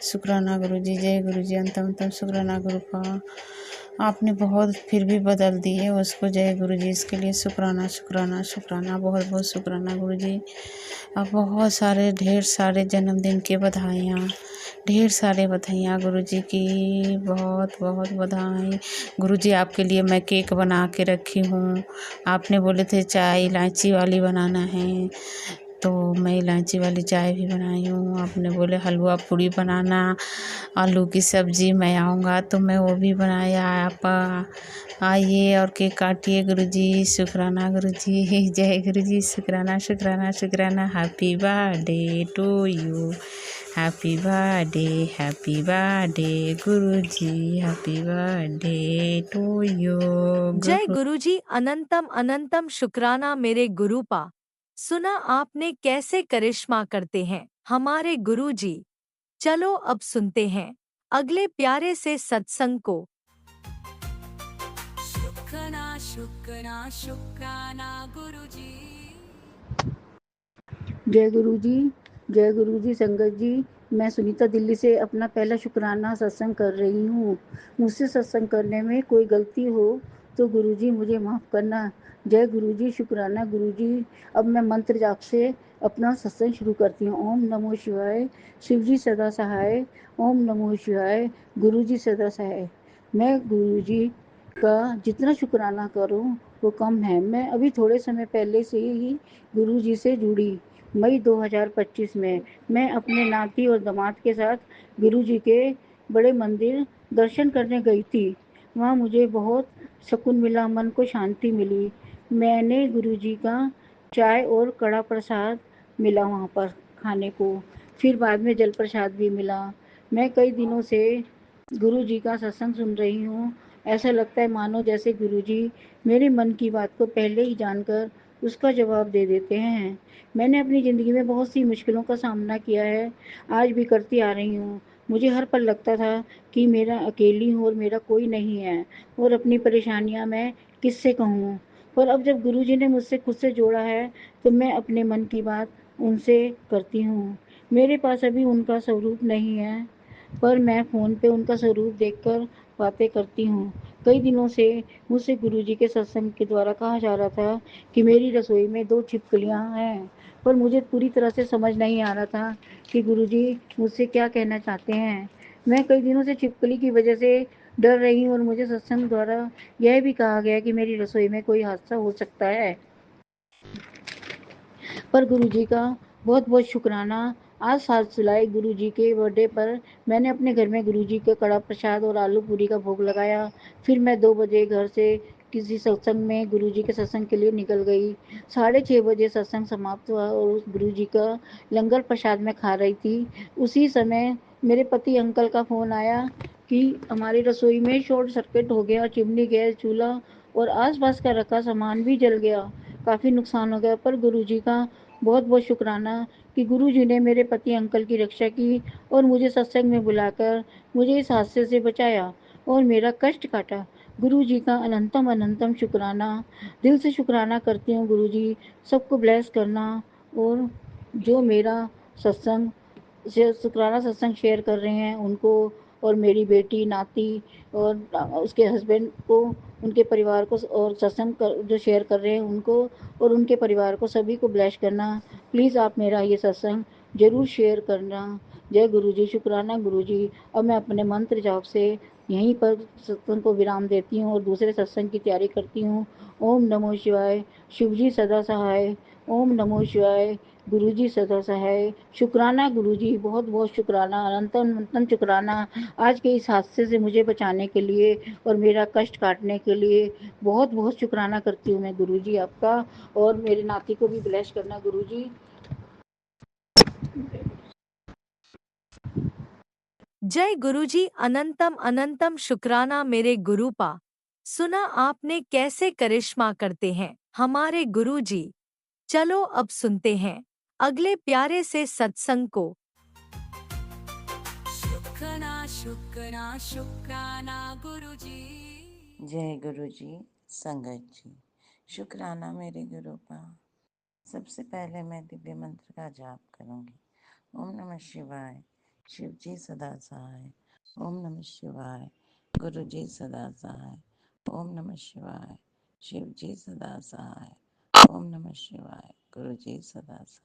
शुक्राना गुरुजी। जय गुरुजी अंतम शुक्राना गुरुपा। आपने बहुत फिर भी बदल दी है उसको। जय गुरुजी इसके लिए शुक्राना शुक्राना शुक्राना बहुत बहुत शुक्राना गुरुजी। अब बहुत सारे ढेर सारे जन्मदिन की बधाइयाँ, ढेर सारे बधाइयाँ गुरुजी की। बहुत बहुत बधाई गुरुजी। आपके लिए मैं केक बना के रखी हूँ। आपने बोले थे चाय इलायची वाली बनाना है तो मैं इलायची वाली चाय भी बनाई हूँ। आपने बोले हलवा पूड़ी बनाना, आलू की सब्ज़ी मैं आऊँगा तो मैं वो भी बनाया। आप आइए और केक काटिए गुरुजी शुक्राना गुरुजी। जय गुरुजी शुक्राना शुक्राना शुक्राना। Happy birthday to you. Happy birthday Guruji. Happy birthday to you. जय गुरुजी अनंतम अनंतम शुक्राना मेरे गुरुपा। सुना आपने कैसे करिश्मा करते हैं हमारे गुरुजी। चलो अब सुनते हैं अगले प्यारे से सत्संग को। शुक्राना शुक्राना शुक्राना गुरुजी। जय गुरुजी संगत जी। मैं सुनीता दिल्ली से अपना पहला शुक्राना सत्संग कर रही हूँ। मुझसे सत्संग करने में कोई गलती हो तो गुरुजी मुझे माफ़ करना। जय गुरुजी शुक्राना गुरुजी। अब मैं मंत्र जाप से अपना सत्संग शुरू करती हूँ। ओम नमो शिवाय शिवजी सदा सहाय। ओम नमो शिवाय गुरुजी सदा सहाय। मैं गुरुजी का जितना शुक्राना करूँ वो कम है। मैं अभी थोड़े समय पहले से ही गुरुजी से जुड़ी। मई 2025 में मैं अपने नाती और दामाद के साथ गुरुजी के बड़े मंदिर दर्शन करने गई थी। वहाँ मुझे बहुत सुकून मिला, मन को शांति मिली। मैंने गुरुजी का चाय और कड़ा प्रसाद मिला वहाँ पर खाने को। फिर बाद में जल प्रसाद भी मिला। मैं कई दिनों से गुरुजी का सत्संग सुन रही हूँ। ऐसा लगता है मानो जैसे गुरुजी मेरे मन की बात को पहले ही जानकर उसका जवाब दे देते हैं। मैंने अपनी ज़िंदगी में बहुत सी मुश्किलों का सामना किया है, आज भी करती आ रही हूँ। मुझे हर पल लगता था कि मेरा अकेली हूँ और मेरा कोई नहीं है और अपनी परेशानियाँ मैं किससे कहूँ। पर अब जब गुरुजी ने मुझसे खुद से जोड़ा है तो मैं अपने मन की बात उनसे करती हूँ। मेरे पास अभी उनका स्वरूप नहीं है पर मैं फ़ोन पे उनका स्वरूप देखकर बातें करती हूँ। कई दिनों से मुझसे गुरुजी के सत्संग के द्वारा कहा जा रहा था कि मेरी रसोई में 2 छिपकलियाँ हैं। पर मुझे पूरी तरह से समझ नहीं आ रहा था कि गुरुजी मुझसे क्या कहना चाहते हैं। मैं कई दिनों से छिपकली की वजह से डर रही हूँ और मुझे सत्संग द्वारा यह भी कहा गया कि मेरी रसोई में कोई हादसा हो सकता है। पर गुरुजी का बहुत बहुत शुक्राना। आज 7 जुलाई गुरुजी के बर्थडे पर मैंने अपने घर में गुरुजी के कड़ा प्रसाद और आलू पूरी का भोग लगाया। फिर मैं 2 बजे घर से किसी सत्संग में गुरुजी के सत्संग के लिए निकल गई। 6:30 बजे सत्संग समाप्त हुआ और उस गुरुजी का लंगर प्रसाद में खा रही थी। उसी समय मेरे पति अंकल का फ़ोन आया कि हमारी रसोई में शॉर्ट सर्किट हो गया, चिमनी गैस चूल्हा और आसपास का रखा सामान भी जल गया, काफ़ी नुकसान हो गया। पर गुरुजी का बहुत बहुत शुक्राना कि गुरुजी ने मेरे पति अंकल की रक्षा की और मुझे सत्संग में बुलाकर मुझे इस हादसे से बचाया और मेरा कष्ट काटा। गुरुजी का अनंतम अनंतम शुक्राना। दिल से शुक्राना करती हूँ गुरुजी, सबको ब्लेस करना। और जो मेरा सत्संग शुक्राना सत्संग शेयर कर रहे हैं उनको और मेरी बेटी नाती और उसके हस्बैंड को, उनके परिवार को और सत्संग जो शेयर कर रहे हैं उनको और उनके परिवार को, सभी को ब्लेस करना। प्लीज़ आप मेरा ये सत्संग ज़रूर शेयर करना। जय गुरु जी। शुक्राना गुरु जी। अब मैं अपने मंत्र जाप से यहीं पर सत्संग को विराम देती हूँ और दूसरे सत्संग की तैयारी करती हूँ। ओम नमो शिवाय। शिव जी सदा सहाय। ओम नमो शिवाय। गुरु जी सदा सहाय। शुक्राना गुरु जी, बहुत बहुत शुक्राना, अनंतम अनंतम शुक्राना आज के इस हादसे से मुझे बचाने के लिए और मेरा कष्ट काटने के लिए। बहुत बहुत शुक्राना करती हूँ मैं गुरु जी आपका। और मेरे नाती को भी ब्लेस करना गुरु जी। जय गुरुजी। अनंतम अनंतम शुक्राना मेरे गुरुपा। सुना आपने कैसे करिश्मा करते हैं हमारे गुरुजी। चलो अब सुनते हैं अगले प्यारे से सत्संग को। शुक्राना शुक्राना शुक्राना गुरुजी। जय गुरु जी। संगत जी, शुक्राना मेरे गुरु का। सबसे पहले मैं दिव्य मंत्र का जाप करूंगी। ओम नमः शिवाय। शिव जी सदा सहाय। ओम नमः शिवाय। गुरु जी सदा सहाय। ओम नमः शिवाय। शिव जी सदा सहाय। ओम नमः शिवाय। गुरु जी सदा सहाय।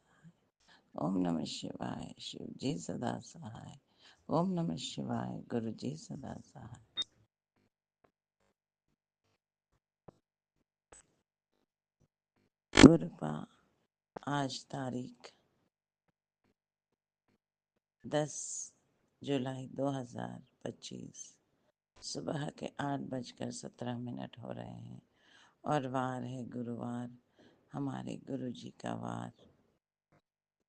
ओम नमः शिवाय। शिव जी सदा सहाय। ओम नमः शिवाय। गुरु जी सदा सहाय। गुरुपा, आज तारीख 10 जुलाई 2025 सुबह के 8:17 हो रहे हैं और वार है गुरुवार, हमारे गुरु जी का वार,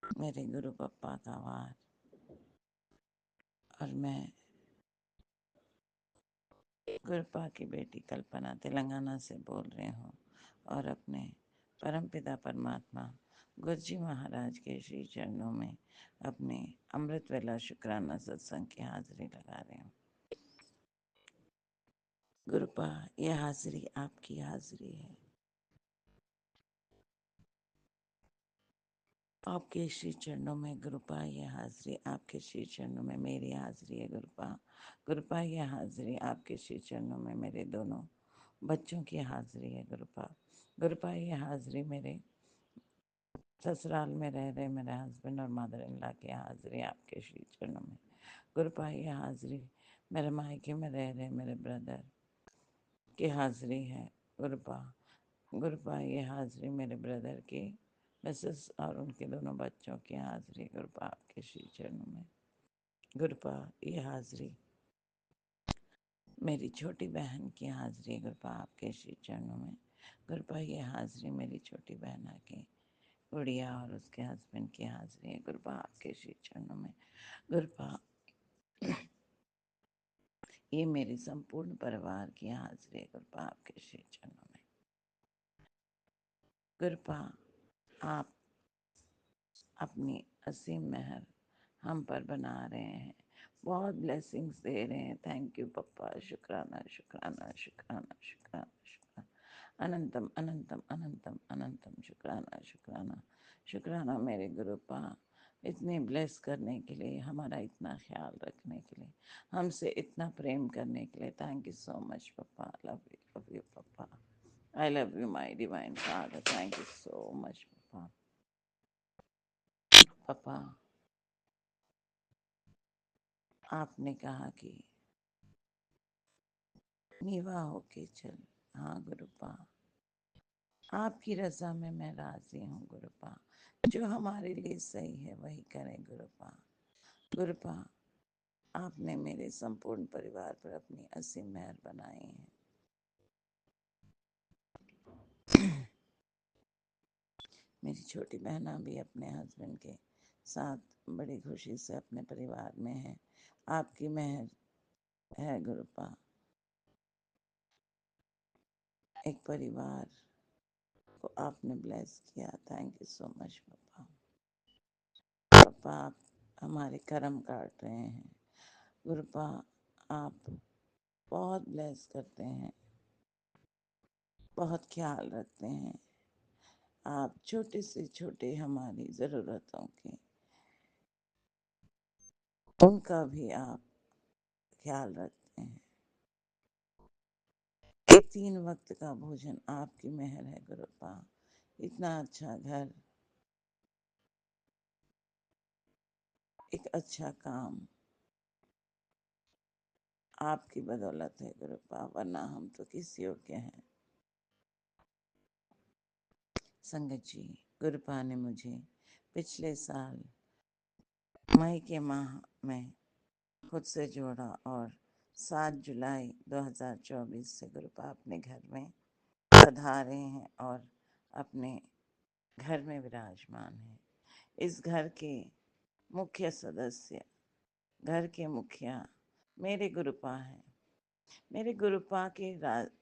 मेरे गुरु पप्पा का वार। और मैं गुरुपा की बेटी कल्पना तेलंगाना से बोल रही हूँ और अपने परमपिता परमात्मा गुरु जी महाराज के श्री चरणों में अपने अमृत वेला शुक्राना सत्संग की हाजिरी लगा रही हूँ। गुरुपा, यह हाजिरी आपकी हाजिरी है। आपके श्री चरणों में गुरुपा, यह हाजिरी आपके श्री चरणों में मेरी हाजिरी है। गुरुपा, गुरुपा, यह हाजिरी आपके श्री चरणों में मेरे दोनों बच्चों की हाजिरी है। गुरुपा, गुरुपा, यह हाजिरी मेरे ससुराल में रह रहे मेरे हस्बैंड और मदर इन लॉ की हाजिरी आपके श्री चरणों में। गुरुपा, यह हाजिरी मेरे मायके में रह रहे मेरे ब्रदर की हाजिरी है। गुरुपा, गुरुपा, ये हाजिरी मेरे ब्रदर की मिसेस और उनके दोनों बच्चों की हाजिरी गुरुपा आपके श्री चरणों में। गुरुपा, ये हाजिरी मेरी छोटी बहन की हाजिरी गुरुपा आपके श्री चरणों में। गुरुपा, ये हाजिरी मेरी छोटी बहना की गुड़िया और उसके हस्बैंड की हाजिरी है गुरुपा आपके श्री चरणों में। गुरुपा, ये मेरे संपूर्ण परिवार की हाजिरी है गुरुपा आपके श्री चरणों में। गुरुपा, आप अपनी असीम मेहर हम पर बना रहे हैं, बहुत ब्लेसिंग्स दे रहे हैं। थैंक यू पप्पा। शुक्राना शुक्राना शुक्राना शुक्राना शुक्राना। अनंतम अनंतम अनंतम अनंतम शुक्राना शुक्राना शुक्राना मेरे गुरुपा, इतने ब्लेस करने के लिए, हमारा इतना ख्याल रखने के लिए, हमसे इतना प्रेम करने के लिए। थैंक यू सो मच पप्पा। लव यू पप्पा। I love you my divine father. Thank you so much पप्पा। पापा, आपने कहा कि नीवा होके चल। हाँ गुरुपा, आपकी रजा में मैं राजी हूँ गुरुपा। जो हमारे लिए सही है वही करें गुरुपा। गुरुपा, आपने मेरे संपूर्ण परिवार पर अपनी असीम मेहर बनाई है। मेरी छोटी बहना भी अपने हस्बैंड के साथ बड़ी खुशी से अपने परिवार में है। आपकी मेहर है गुरुपा। एक परिवार को आपने ब्लेस किया। थैंक यू सो मच पापा। पापा, आप हमारे कर्म काट रहे हैं गुरुपा। आप बहुत ब्लेस करते हैं, बहुत ख्याल रखते हैं। आप छोटे से छोटे हमारी ज़रूरतों के उनका भी आप ख्याल रखते हैं। एक 3 वक्त का भोजन आपकी मेहर है गुरुपा। इतना अच्छा घर, एक अच्छा काम आपकी बदौलत है गुरुपा, वरना हम तो किस योग्य हैं। संगत जी, गुरुपा ने मुझे पिछले साल मई के माह में खुद से जोड़ा और 7 जुलाई 2024 से गुरुपा अपने घर में पधारे हैं और अपने घर में विराजमान हैं। इस घर के मुख्य सदस्य, घर के मुखिया मेरे गुरुपा हैं। मेरे गुरुपा की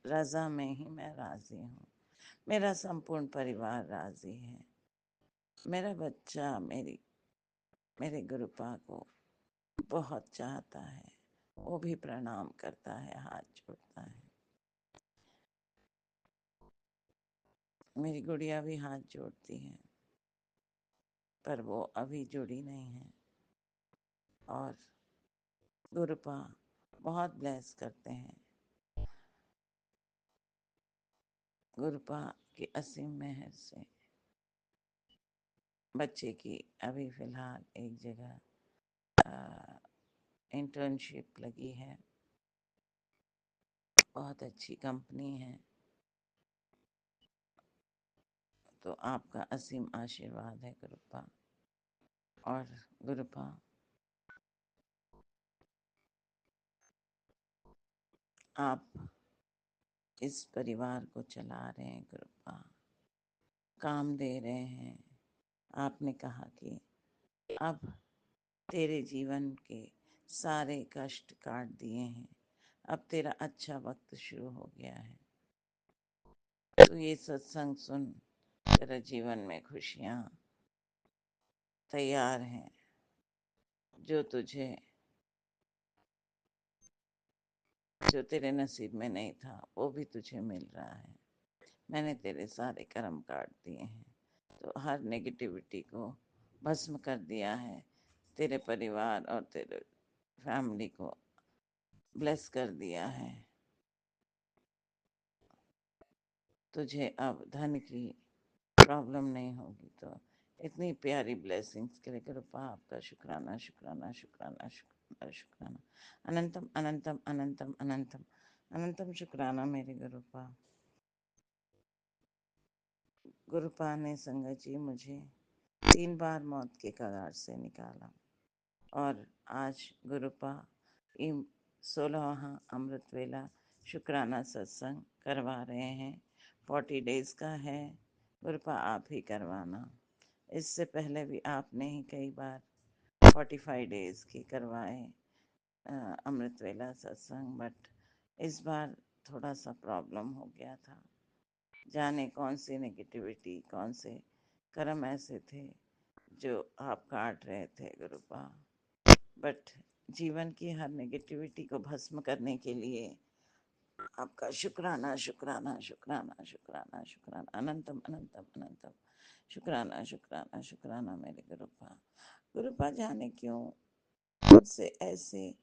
रजा में ही मैं राजी हूँ। मेरा संपूर्ण परिवार राजी है। मेरा बच्चा मेरे गुरुपा को बहुत चाहता है। वो भी प्रणाम करता है, हाथ जोड़ता है। मेरी गुड़िया भी हाथ जोड़ती है, पर वो अभी जुड़ी नहीं है। और गुरुपा बहुत ब्लेस करते हैं। गुरुपा की असीम मेहर से बच्चे की अभी फिलहाल एक जगह इंटर्नशिप लगी है। बहुत अच्छी कंपनी है। तो आपका असीम आशीर्वाद है गुरुपा। और गुरुपा, आप इस परिवार को चला रहे हैं गुरुपा, काम दे रहे हैं। आपने कहा कि अब तेरे जीवन के सारे कष्ट काट दिए हैं, अब तेरा अच्छा वक्त शुरू हो गया है। तो ये सत्संग सुन, तेरा जीवन में खुशियाँ तैयार हैं। जो तेरे नसीब में नहीं था वो भी तुझे मिल रहा है। मैंने तेरे सारे कर्म काट दिए हैं, तो हर नेगेटिविटी को भस्म कर दिया है। तेरे परिवार और तेरे फैमिली को ब्लेस कर दिया है। तुझे अब धन की प्रॉब्लम नहीं होगी। तो इतनी प्यारी ब्लेसिंग्स के लिए गुरुपा आपका शुक्राना शुक्राना शुक्राना शुक्राना शुक्राना, अनंतम अनंतम अनंतम अनंतम अनंतम शुक्राना मेरे गुरुपा। गुरुपा ने संगत जी मुझे 3 बार मौत के कगार से निकाला और आज गुरुपा 16वां अमृत वेला शुक्राना सत्संग करवा रहे हैं। 40 डेज का है। गुरुपा आप ही करवाना। इससे पहले भी आपने ही कई बार 45 डेज की करवाए अमृत वेला सत्संग, बट इस बार थोड़ा सा प्रॉब्लम हो गया था। जाने कौन सी नेगेटिविटी, कौन से कर्म ऐसे थे जो आप काट रहे थे गुरुपा। बट जीवन की हर नेगेटिविटी को भस्म करने के लिए आपका शुक्राना शुक्राना शुक्राना शुक्राना शुक्राना, अनंतम अनंतम अनंतम शुक्राना शुक्राना शुक्राना मेरे गुरुपा। गुरुपा जाने क्यों मुझसे ऐसे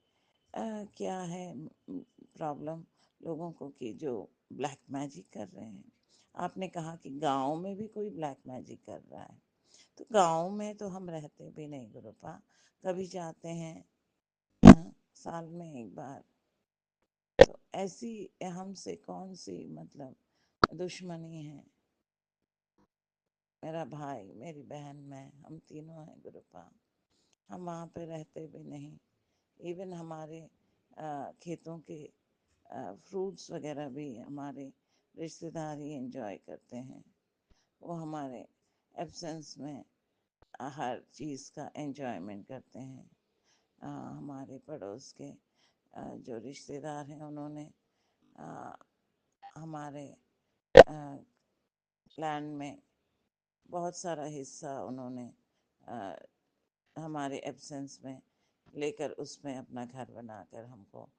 क्या है प्रॉब्लम लोगों को कि जो ब्लैक मैजिक कर रहे हैं। आपने कहा कि गांव में भी कोई ब्लैक मैजिक कर रहा है, तो गांव में तो हम रहते भी नहीं गुरुपा, कभी जाते हैं साल में एक बार। तो ऐसी हमसे कौन सी मतलब दुश्मनी है। मेरा भाई, मेरी बहन, मैं, हम तीनों हैं गुरुपा। हम वहाँ पे रहते भी नहीं। इवन हमारे खेतों के फ्रूट्स वगैरह भी हमारे रिश्तेदार ही एंजॉय करते हैं। वो हमारे एब्सेंस में हर चीज़ का एंजॉयमेंट करते हैं। हमारे पड़ोस के जो रिश्तेदार हैं उन्होंने हमारे लैंड में बहुत सारा हिस्सा उन्होंने हमारे एब्सेंस में लेकर उसमें अपना घर बनाकर हमको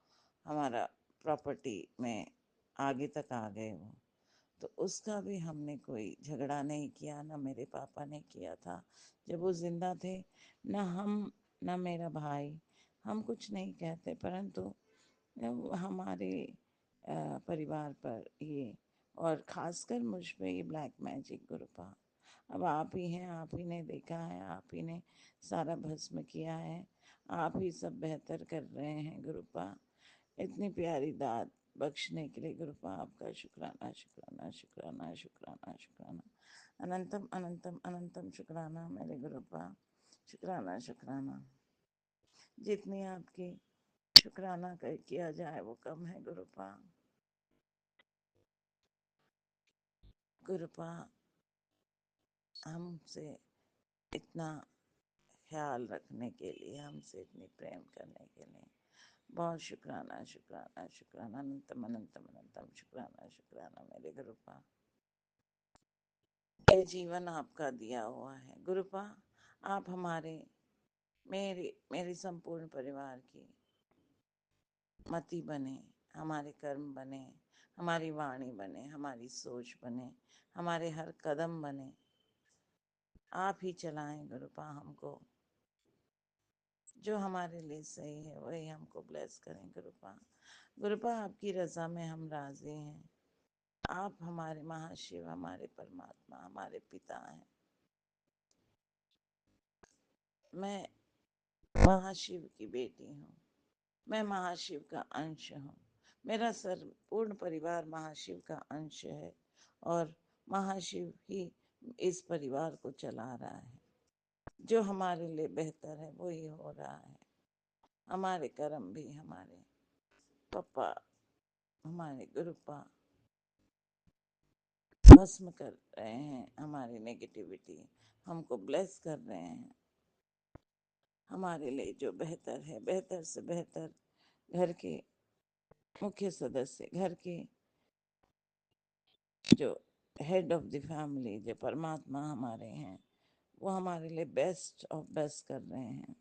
हमारा प्रॉपर्टी में आगे तक आ गए वो। तो उसका भी हमने कोई झगड़ा नहीं किया, ना मेरे पापा ने किया था जब वो जिंदा थे, ना हम, ना मेरा भाई। हम कुछ नहीं कहते, परंतु हमारे परिवार पर ये, और खासकर मुझ पे ये ब्लैक मैजिक गुरुपा। अब आप ही हैं, आप ही ने देखा है, आप ही ने सारा भस्म किया है, आप ही सब बेहतर कर रहे हैं गुरुपा। इतनी प्यारी दात बख्शने के लिए गुरुपा आपका शुक्राना शुक्राना शुक्राना शुक्राना शुक्राना, अनंतम अनंतम अनंतम शुक्राना मेरे गुरुपा। शुक्राना शुक्राना, जितनी आपकी शुक्राना किया जाए वो कम है गुरुपा। गुरुपा हमसे इतना ख्याल रखने के लिए, हमसे इतनी प्रेम करने के लिए बहुत शुक्राना शुक्राना शुक्राना, अनंतम अनंतम अनंतम शुक्राना शुक्राना मेरे गुरुपा। ये जीवन आपका दिया हुआ है गुरुपा। आप हमारे, मेरे संपूर्ण परिवार की मति बने, हमारे कर्म बने, हमारी वाणी बने, हमारी सोच बने, हमारे हर कदम बने। आप ही चलाएं गुरुपा हमको, जो हमारे लिए सही है वही हमको ब्लेस करें गुरुपा। गुरुपा आपकी रजा में हम राजी हैं। आप हमारे महाशिव, हमारे परमात्मा, हमारे पिता हैं। मैं महाशिव की बेटी हूँ, मैं महाशिव का अंश हूँ। मेरा संपूर्ण परिवार महाशिव का अंश है और महाशिव ही इस परिवार को चला रहा है। जो हमारे लिए बेहतर है वही हो रहा है। हमारे कर्म भी, हमारे पप्पा, हमारे गुरुपा भस्म कर रहे हैं हमारी नेगेटिविटी, हमको ब्लेस कर रहे हैं। हमारे लिए जो बेहतर है, बेहतर से बेहतर घर के मुख्य सदस्य, घर के जो हेड ऑफ द फैमिली, जो परमात्मा हमारे हैं, वो हमारे लिए बेस्ट ऑफ बेस्ट कर रहे हैं।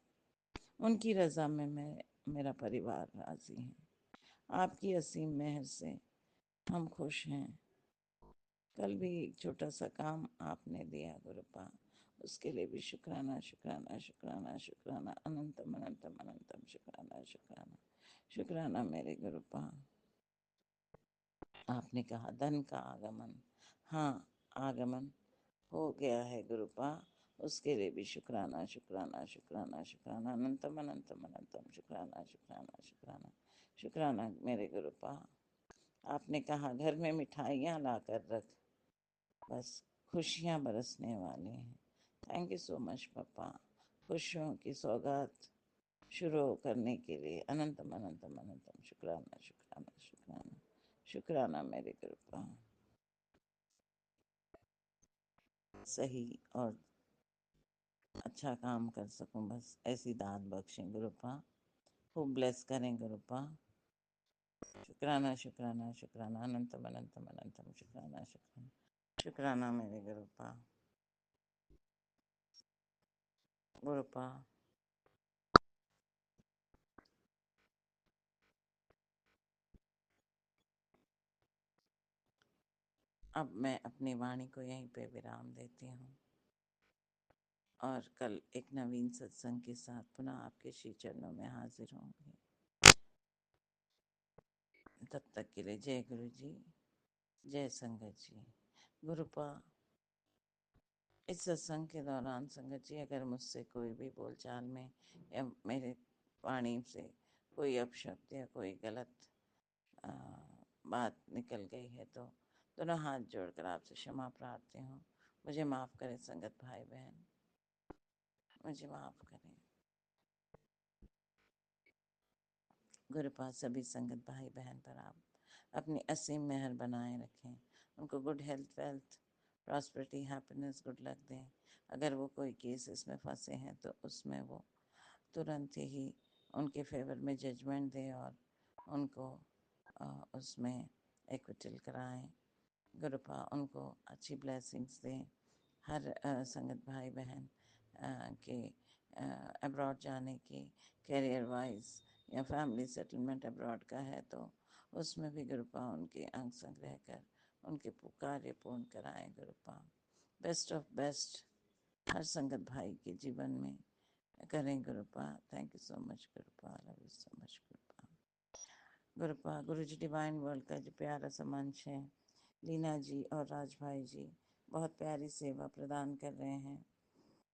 उनकी रजा में मेरा परिवार राजी है। आपकी असीम मेहर से हम खुश हैं। कल भी एक छोटा सा काम आपने दिया गुरुपा, उसके लिए भी शुक्राना शुक्राना शुक्राना शुक्राना, अनंतम अनंतम अनंतम शुक्राना शुक्राना शुक्राना मेरे गुरुपा। आपने कहा धन का आगमन, हाँ आगमन हो गया है गुरुपा, उसके लिए भी शुक्राना शुक्राना शुक्राना शुक्राना, अनंतम अनंतम अनंतम शुक्राना शुक्राना शुक्राना शुक्राना मेरे गुरुपा। आपने कहा घर में मिठाइयाँ ला कर रख, बस खुशियाँ बरसने वाली हैं। थैंक यू सो मच पापा, खुशियों की सौगात शुरू करने के लिए अनंतम अनंतम अनंतम शुक्राना शुक्राना शुक्राना शुक्राना मेरे कृपा। सही और अच्छा काम कर सकूं, बस ऐसी दात बख्शें गुरुपा, खूब ब्लेस करें गुरुपा। शुक्राना शुक्राना शुक्राना, अनंतम अनंतम अनंतम शुक्राना शुक्राना शुक्राना मेरे गुरुपा। गुरुपा अब मैं अपनी वाणी को यहीं पे विराम देती हूँ और कल एक नवीन सत्संग के साथ पुनः आपके श्री चरणों में हाजिर होंगी। तब तक के लिए जय गुरु जी, जय संगत जी। गुरुपा इस सत्संग के दौरान संगत जी अगर मुझसे कोई भी बोलचाल में या मेरे वाणी से कोई अपशब्द या कोई गलत बात निकल गई है तो दोनों हाथ जोड़कर आपसे क्षमा प्रार्थी हूँ। मुझे माफ़ करें संगत भाई बहन, मुझे माफ़ करें। गुरुपाद सभी संगत भाई बहन पर आप अपनी असीम मेहर बनाए रखें, उनको good health, wealth, prosperity, happiness, good luck दें। अगर वो कोई केस इसमें फंसे हैं तो उसमें वो तुरंत ही उनके फेवर में जजमेंट दें और उनको उसमें एक्विटल कराएं। गुरुपा उनको अच्छी ब्लेसिंग्स दें। हर संगत भाई बहन के अब्रॉड जाने की, कैरियर वाइज या फैमिली सेटलमेंट अब्रॉड का है तो उसमें भी गुरुपा उनके अंग संग रहकर उनके कार्य पूर्ण कराएं। गुरुपा बेस्ट ऑफ बेस्ट हर संगत भाई के जीवन में करें। Gurupa thank you so much Gurupa, love you so much Gurupa. Gurupa Guru ji divine world का जो प्यारा सा मंच है, लीना जी और राज भाई जी बहुत प्यारी सेवा प्रदान कर रहे हैं।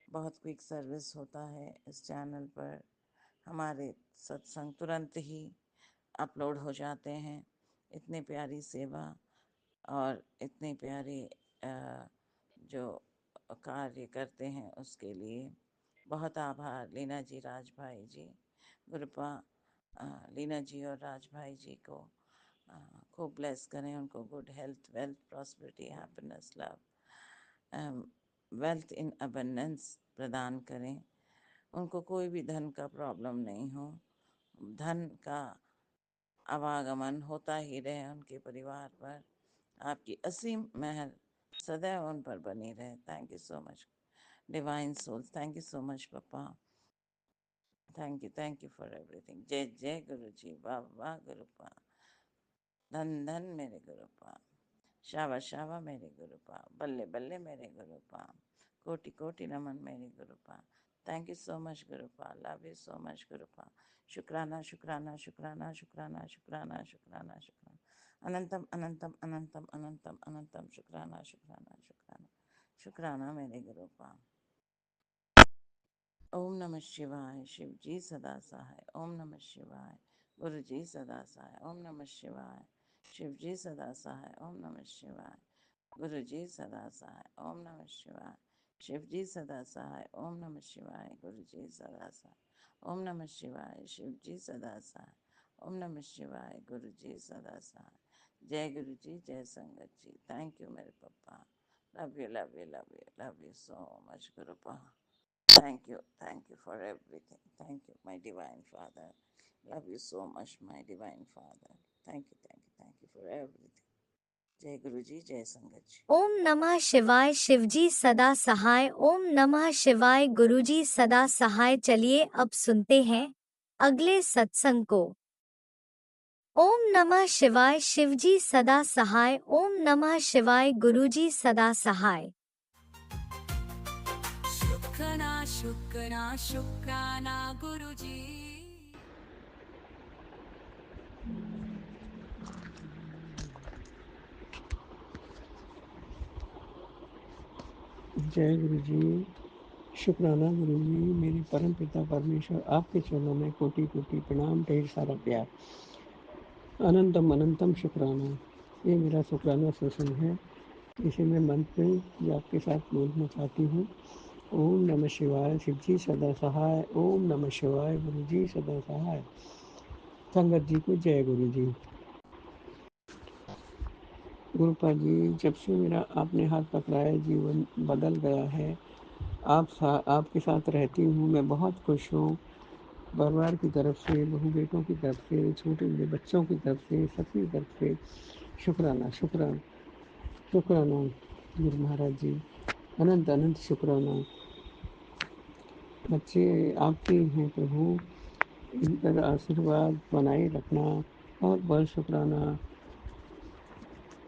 बहुत क्विक सर्विस होता है इस चैनल पर, हमारे सत्संग तुरंत ही अपलोड हो जाते हैं। इतनी प्यारी सेवा और इतनी प्यारी जो कार्य करते हैं उसके लिए बहुत आभार लीना जी, राज भाई जी। गुरुपा लीना जी और राज भाई जी को खूब ब्लेस करें, उनको good health, wealth, prosperity, happiness, love, wealth in abundance प्रदान करें। उनको कोई भी धन का प्रॉब्लम नहीं हो, धन का आवागमन होता ही रहे उनके परिवार पर। आपकी असीम मेहर सदैव उन पर बनी रहे। Thank you so much divine souls, thank you so much papa, thank you for everything. जय जय गुरु जी, वाह वाह गुरुपा, धन धन मेरे गुरुपा, शावा शावा मेरे गुरुपा, बल्ले बल्ले मेरे गुरुपा, कोटि कोटि नमन मेरे Gurupa. Thank you so much Gurupa, love you so much Gurupa. शुक्राना शुक्राना शुक्राना शुक्राना शुक्राना शुक्राना शुक्राना, अनंतम अनंतम अनंतम अनंतम अनंतम शुक्राना शुक्राना शुक्राना शुक्राना मेरे गुरुपा। ओम नमः शिवाय, शिव जी सदा सहाय। ओम नमः शिवाय, गुरु जी सदा सहाय। ओम नमः शिवाय, शिव जी सदा सहाय। ओम नमः शिवाय, गुरु जी सदा सहाय। ओम नमः शिवाय, शिव जी सदा सहाय। ओम नमः शिवाय, गुरु जी सदा सहाय। ओम नमः शिवाय, शिव जी सदा सहाय। ओम नमः शिवाय, गुरु जी सदा सहाय। जय गुरु जी, जय संगत जी। थैंक यू मेरे पापा, love you love you love you love you so much गुरुपा। Thank you for everything. Thank you, my divine Father. Love you so much, my divine Father. Thank you for everything. जय गुरु जी, जय संगत जी। ओम नमः शिवाय, शिवजी सदा सहाय। ओम नमः शिवाय, गुरुजी सदा सहाय। चलिए अब सुनते हैं अगले सत्संग को। ओम नमः शिवाय, शिवजी सदा सहाय। ओम नमः शिवाय, गुरुजी सदा सहाय। शुक्राना शुक्राना शुक्राना गुरुजी। जय गुरु जी, शुक्राना गुरु जी। मेरे परम पिता परमेश्वर आपके चरणों में कोटि कोटि प्रणाम, ढेर सारा प्यार। अनंतम अनंतम शुक्राना। ये मेरा शुक्राना सेशन है, इसे मैं मंत्र में आपके साथ बोलना चाहती हूँ। ओम नमः शिवाय, शिव जी सदा सहाय। ओम नमः शिवाय, गुरु जी सदा सहाय। संगत जी को जय गुरु जी। गुरुपा जी, जब से मेरा आपने हाथ पकड़ाया जीवन बदल गया है। आपके साथ रहती हूँ, मैं बहुत खुश हूँ। परिवार की तरफ से, बहू बेटों की तरफ से, छोटे बड़े बच्चों की तरफ से, सबकी तरफ से शुक्राना शुक्राना शुक्राना गुरु महाराज जी, अनंत अनंत शुक्राना। बच्चे आपके हैं प्रभु, इन पर आशीर्वाद बनाए रखना। बहुत बहुत शुक्राना,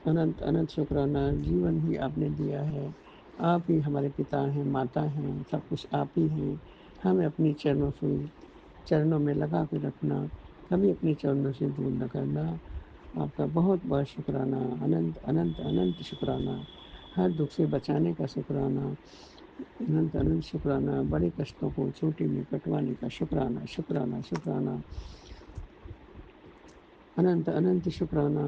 अनंत अनंत शुक्राना। जीवन ही आपने दिया है, आप ही हमारे पिता हैं, माता हैं, सब कुछ आप ही हैं। हमें अपने चरणों में लगा के रखना, कभी अपने चरणों से दूर न करना। आपका बहुत बहुत शुक्राना, अनंत अनंत अनंत शुक्राना। हर दुख से बचाने का शुक्राना, अनंत अनंत शुक्राना, बड़े कष्टों को छोटे में कटवाने का शुक्राना, शुक्राना, शुक्राना, अनंत अनंत शुक्राना।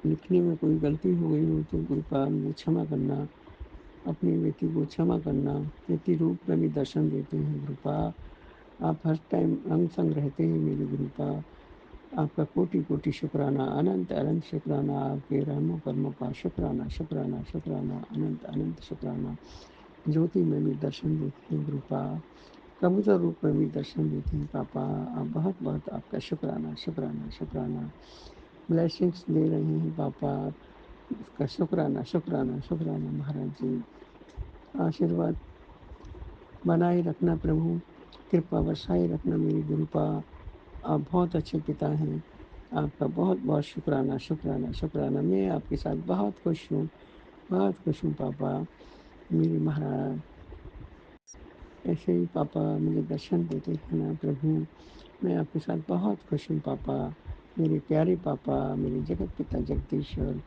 लिखने में कोई गलती हो गई हो तो गुरुपाल मुझे क्षमा करना, अपनी बेटी को क्षमा करना। बेटी रूप में भी दर्शन देते हैं गुरुपा, आप हर टाइम अंग संग रहते हैं मेरे गुरुपा। आपका कोटि कोटि शुक्राना, अनंत अनंत शुक्राना, आपके रहमो कर्मों का शुक्राना, शुक्राना, शुक्राना, अनंत अनंत शुक्राना। ज्योति में भी दर्शन देते हैं गुरुपा, कबूतर रूप में भी दर्शन देते हैं पापा। आप बहुत बहुत आपका शुक्राना, शुक्राना, शुक्राना। ब्लेसिंग्स दे रहे हैं पापा, उसका शुक्राना, शुक्राना, शुक्राना। महाराज जी आशीर्वाद बनाए रखना प्रभु, कृपा बरसाए रखना मेरे गुरुपा। आप बहुत अच्छे पिता हैं, आपका बहुत बहुत शुक्राना, शुक्राना, शुक्राना। मैं आपके साथ बहुत खुश हूँ, बहुत खुश हूँ पापा। मेरे महाराज ऐसे ही पापा मुझे दर्शन देते रहना प्रभु, मैं आपके साथ बहुत खुश हूँ पापा। मेरे प्यारे पापा, मेरे जगत पिता जगदीश्वर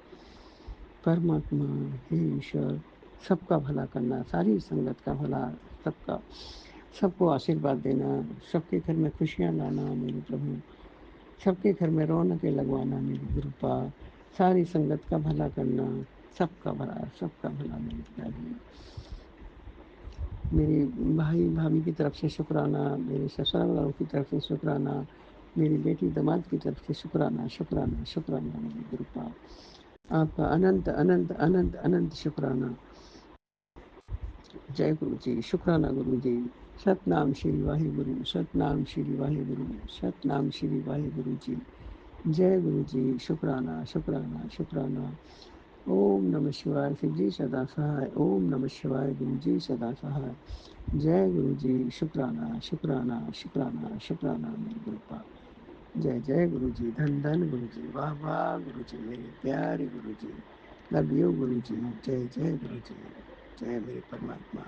परमात्मा, हे ईश्वर, सबका भला करना, सारी संगत का भला, सबका सबको आशीर्वाद देना, सबके घर में खुशियाँ लाना मेरे प्रभु, सबके घर में रौनकें लगवाना मेरे गुरुपा, सारी संगत का भला करना, सबका भला, सबका भला मेरे पिताजी। मेरे भाई भाभी की तरफ से शुक्राना, मेरे ससुराल वालों की तरफ से शुक्राना, मेरी बेटी दामाद की तरफ से शुक्राना, शुक्राना, शुक्राना मेरे गुरुपा। आपका अनंत अनंत अनंत अनंत शुक्राना। जय गुरु जी, शुक्राना गुरु जी। सतनाम श्री वाहे गुरु, सतनाम श्री वाहे गुरु, सतनाम श्री वाहे गुरु जी। जय गुरु जी, शुक्राना, शुक्राना, शुक्राना। ओम नमः शिवाय, शिव जी सदा सहाय। ओम नमः शिवाय, गुरु जी सदा सहाय। जय गुरु जी, शुक्राना, शुक्राना, शुक्राना, शुक्राना मेरे गुरुपा। जय जय गुरु जी, धन धन गुरु जी, वाह वाह गुरु जी, मेरे प्यारे गुरु जी, लव यू गुरु जी। जय जय गुरु जी, जय मेरे परमात्मा।